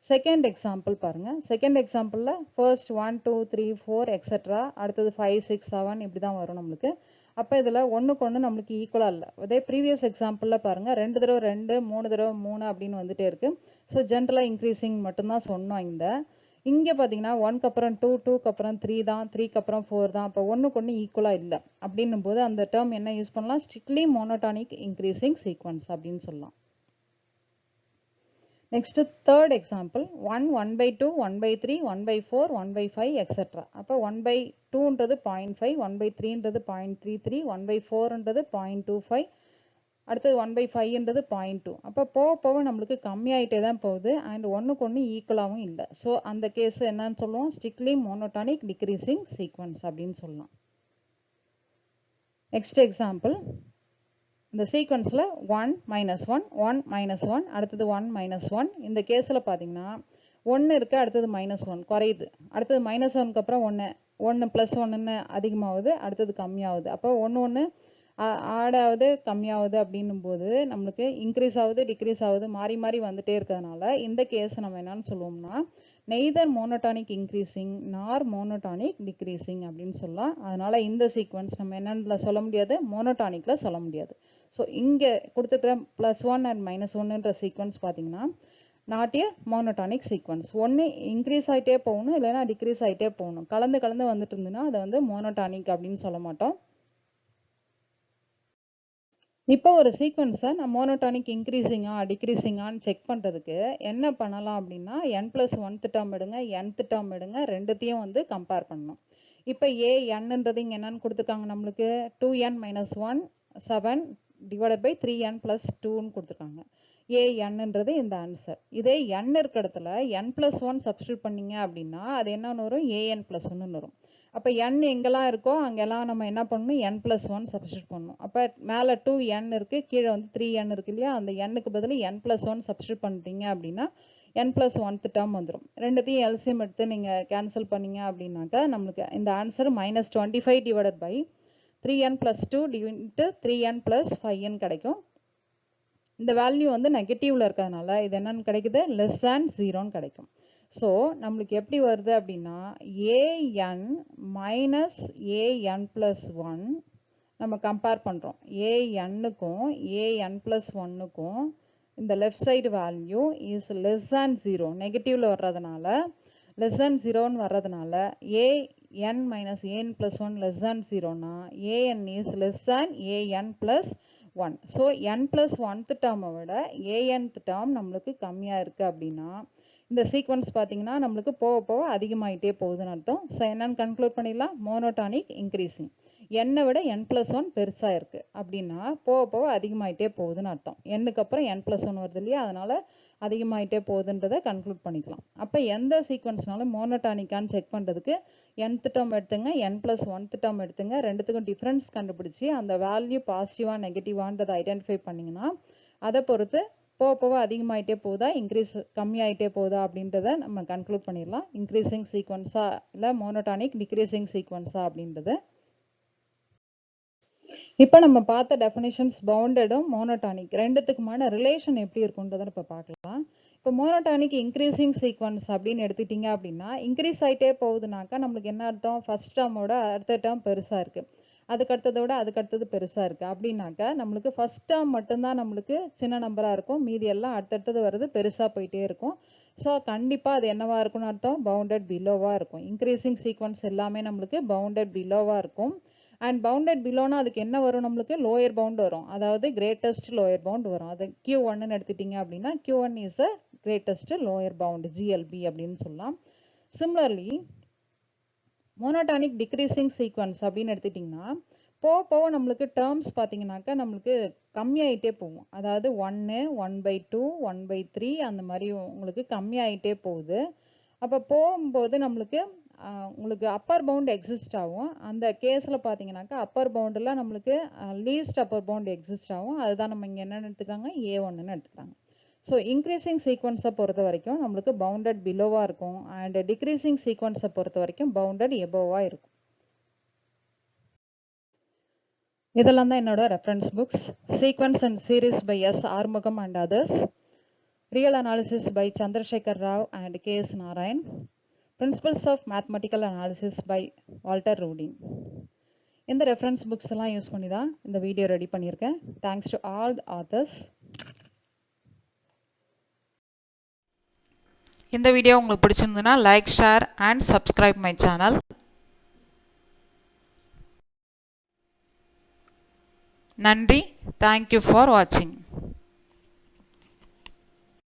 Speaker 2: செகண்ட் எக்ஸாம்பிள் பாருங்க. செகண்ட் எக்ஸாம்பிளில் ஃபர்ஸ்ட் 1 2 3 4 எக்ஸெட்ரா, அடுத்தது 5 6 7 இப்படி தான் வரும் நம்மளுக்கு. அப்போ இதில் ஒன்றுக்கு ஒன்று நம்மளுக்கு ஈக்குவலாக இல்லை. அதே ப்ரீவியஸ் எக்ஸாம்பிளில் பாருங்கள் 2 தடவை 2 3 தடவை 3 அப்படின்னு வந்துட்டே இருக்கு. ஸோ ஜென்ரலாக இன்க்ரீசிங் மட்டும்தான் சொன்னோம். இங்கே பார்த்தீங்கன்னா 1க்கு அப்புறம் 2 2க்கு அப்புறம் 3 தான், 3க்கு அப்புறம் 4 தான். அப்போ ஒன்றுக்கு ஒன்று ஈக்குவலாக இல்லை அப்படின்னும் போது அந்த டேர்ம் என்ன யூஸ் பண்ணலாம்? ஸ்ட்ரிக்ட்லி மோனோடானிக் இன்க்ரீசிங் சீக்வன்ஸ் அப்படின்னு சொல்லலாம். Next third example 1 1/2 1/3 1/4 1/5 etcetera. அப்போ 1/2ன்றது 0.5, 1/3ன்றது 0.33, 1/4ன்றது 0.25, அடுத்தது 1/5ன்றது 0.2. அப்போ போக போக நம்மளுக்கு கம்மியாயிட்டே தான் போகுது அண்ட் ஒன்றுக்கு ஒன்று ஈக்குவலாகவும் இல்லை. ஸோ அந்த கேஸ் என்னன்னு சொல்லுவோம்? ஸ்ட்ரிக்ட்லி மோனோடானிக் டிக்ரீசிங் சீக்வன்ஸ் அப்படின்னு சொல்லலாம். நெக்ஸ்ட் எக்ஸாம்பிள் இந்த சீக்வன்ஸில் 1 -1 1 -1, அடுத்தது 1 -1. இந்த கேஸில் பார்த்தீங்கன்னா 1 இருக்கு, அடுத்தது -1 குறையுது, அடுத்தது -1க்கு அப்புறம் 1 1 + 1ன்னு அதிகமாகுது, அடுத்தது கம்மியாகுது. அப்போ 1 1 ஆட் ஆகுது கம்மியாகுது அப்படின்னும் போது நம்மளுக்கு இன்க்ரீஸ் ஆகுது டிக்ரீஸ் ஆகுது மாறி மாறி வந்துட்டே இருக்கிறதுனால இந்த கேஸ் நம்ம என்னன்னு சொல்லுவோம்னா நெய்தர் மோனோடானிக் இன்க்ரீசிங் நார் மோனோடானிக் டிக்ரீசிங் அப்படின்னு சொல்லலாம். அதனால இந்த சீக்வன்ஸ் நம்ம என்னன்னு சொல்ல முடியாது, மோனோடானிக்ல சொல்ல முடியாது. ஸோ இங்கே கொடுத்துக்கிற +1 அண்ட் -1ன்ற சீக்வன்ஸ் பார்த்தீங்கன்னா நாட் ஏ மோனோடானிக் சீக்வன்ஸ். ஒன்று இன்க்ரீஸ் ஆகிட்டே போகணும், இல்லைன்னா டிக்ரீஸ் ஆகிட்டே போகணும். கலந்து கலந்து வந்துட்டு இருந்ததுன்னா அதை வந்து மோனோடானிக் அப்படின்னு சொல்ல மாட்டோம். இப்போ ஒரு சீக்வன்ஸை நான் மோனோடானிக் இன்க்ரீசிங்கா டிக்ரீசிங்கான்னு செக் பண்ணுறதுக்கு என்ன பண்ணலாம் அப்படின்னா n+1th டேர்ம் எடுங்க, nth டேர்ம் எடுங்க, ரெண்டுத்தையும் வந்து கம்பேர் பண்ணணும். இப்போ ஏன்ன்றது இங்கே என்னன்னு கொடுத்துருக்காங்க நம்மளுக்கு 2n - 1 7 / 3n + 2ன்னு கொடுத்துருக்காங்க. ஏன்ன்றது இந்த ஆன்சர். இதே n இருக்க இடத்துல n+1 சப்ஸ்டியூட் பண்ணீங்க அப்படின்னா அது என்னன்னு வரும்? an+1ன்னு வரும். அப்போ n எங்கெல்லாம் இருக்கோ அங்கெல்லாம் நம்ம என்ன பண்ணணும்? n+1 சப்ஸ்டியூட் பண்ணணும். அப்போ மேலே 2n இருக்குது, கீழே வந்து 3n இருக்கு இல்லையா? அந்த n-க்கு பதில் n+1 சப்ஸ்டியூட் பண்ணிட்டீங்க அப்படின்னா n+1th டேர்ம் வந்துடும். ரெண்டுத்தையும் எல்சிஎம் எடுத்து நீங்கள் கேன்சல் பண்ணீங்க அப்படின்னாக்கா நம்மளுக்கு இந்த ஆன்சர் -25 / 3n + 2 × 3n + 5n கிடைக்கும். இந்த வேல்யூ வந்து நெகட்டிவ்ல இருக்கிறதுனால இது என்னன்னு கிடைக்குது? <0 கிடைக்கும். ஸோ நம்மளுக்கு எப்படி வருது அப்படின்னா an - an+1 நம்ம கம்பேர் பண்ணுறோம். anக்கும் an+1க்கும் இந்த லெஃப்ட் சைடு வேல்யூ இஸ் <0 நெகட்டிவ்ல வர்றதுனால <0ன்னு வர்றதுனால an - an+1 <0னா an is an+1. So n+1th டேர்மை விட anth டேர்ம் நம்மளுக்கு கம்மியாக இருக்குது அப்படின்னா இந்த சீக்வன்ஸ் பார்த்தீங்கன்னா நம்மளுக்கு போக போக அதிகமாகிட்டே போகுதுன்னு அர்த்தம். ஸோ என்னன்னு கன்க்ளூட் பண்ணிடலாம்? Monotonic increasing. என்னை விட n+1 பெருசாக இருக்குது அப்படின்னா போக போக அதிகமாகிட்டே போகுதுன்னு அர்த்தம். n-க்கு அப்புறம் n+1 வருது இல்லையா? அதனால அதிகமாகிட்டே போகுதுன்றதை கன்க்ளூட் பண்ணிக்கலாம். அப்போ எந்த சீக்வன்ஸ்னாலும் மோனோடானிக்கான்னு செக் பண்ணுறதுக்கு nth டேர்ம் எடுத்துங்க, n+1th டேர்ம் எடுத்துங்க, ரெண்டுத்துக்கும் டிஃப்ரென்ஸ் கண்டுபிடிச்சி அந்த வேல்யூ பாசிட்டிவா நெகட்டிவான்றதை ஐடென்டிஃபை பண்ணிங்கன்னா அதை பொறுத்து போக போக அதிகமாகிட்டே போகுதா இன்க்ரீஸ் கம்மியாகிட்டே போகுதா அப்படின்றத நம்ம கன்க்ளூட் பண்ணிடலாம். இன்க்ரீசிங் சீக்வன்ஸா இல்லை மோனோடானிக் டிக்ரீசிங் சீக்வன்ஸா அப்படின்றது. இப்போ நம்ம பார்த்த டெஃபினிஷன்ஸ் பவுண்டடும் மோனோடானிக் ரெண்டுத்துக்குமான ரிலேஷன் எப்படி இருக்குன்றதை இப்போ பார்க்கலாம். இப்போ மோனோடானிக் இன்க்ரீசிங் சீக்வன்ஸ் அப்படின்னு எடுத்துட்டீங்க அப்படின்னா இன்க்ரீஸ் ஆகிட்டே போகுதுனாக்கா நம்மளுக்கு என்ன அர்த்தம்? ஃபர்ஸ்ட் டேர்மோட அடுத்த டேர்ம் பெருசாக இருக்குது, அதுக்கடுத்ததை விட அதுக்கடுத்தது பெருசாக இருக்குது அப்படின்னாக்கா நம்மளுக்கு ஃபர்ஸ்ட் டேர்ம் மட்டும்தான் நம்மளுக்கு சின்ன நம்பராக இருக்கும், மீதி எல்லாம் அடுத்தடுத்தது வர்றது பெருசாக போயிட்டே இருக்கும். ஸோ கண்டிப்பாக அது என்னவா இருக்குன்னு அர்த்தம்? பவுண்டட் பிலோவாக இருக்கும். இன்க்ரீசிங் சீக்வன்ஸ் எல்லாமே நம்மளுக்கு பவுண்டட் பிலோவாக இருக்கும். அண்ட் பவுண்டட் பிலோனா அதுக்கு என்ன வரும்? நம்மளுக்கு லோயர் பவுண்ட் வரும், அதாவது கிரேட்டஸ்ட் லோயர் பவுண்ட் வரும். அது Q1ன்னு எடுத்துட்டீங்க அப்படின்னா Q1 is a greatest lower bound GLB அப்படின்னு சொல்லலாம். சிமிலர்லி மோனோடானிக் டிக்ரீசிங் சீக்வன்ஸ் அப்படின்னு எடுத்துட்டிங்கன்னா போக நம்மளுக்கு டேர்ம்ஸ் பார்த்தீங்கன்னாக்கா நம்மளுக்கு கம்மியாயிட்டே போகும். அதாவது 1, 1/2, 1/3 அந்த மாதிரி உங்களுக்கு கம்மியாயிட்டே போகுது. அப்போ போகும்போது நம்மளுக்கு உங்களுக்கு அப்பர் பவுண்ட் எக்ஸிஸ்ட் ஆகும். அந்த கேஸில் பார்த்தீங்கன்னாக்கா அப்பர் பவுண்டில் நம்மளுக்கு லீஸ்ட் அப்பர் பவுண்ட் எக்ஸிஸ்ட் ஆகும். அதுதான் நம்ம இங்கே என்னென்னு எடுத்துக்கிறாங்க, A1ன்னு எடுத்துக்கிறாங்க. ஸோ இன்க்ரீசிங் சீக்வன்ஸை பொறுத்த வரைக்கும் நம்மளுக்கு பவுண்டட் பிலோவாக இருக்கும், அண்ட் டிக்ரீசிங் சீக்வன்ஸை பொறுத்த வரைக்கும் பவுண்டட் எபோவாக இருக்கும். இதெல்லாம் தான் என்னோட reference books. Sequence and series by S Arumugam and others, real analysis by Chandrasekhar Rao and K.S. Narayan, principles of mathematical analysis by Walter Rudin. இந்த ரெஃபரன்ஸ் புக்ஸ் எல்லாம் யூஸ் பண்ணி தான் இந்த வீடியோ ரெடி பண்ணியிருக்கேன். Thanks to all the authors.
Speaker 1: இந்த வீடியோ உங்களுக்கு பிடிச்சிருந்ததுன்னா like, share and subscribe my channel. நன்றி. தேங்க்யூ ஃபார் வாட்சிங்.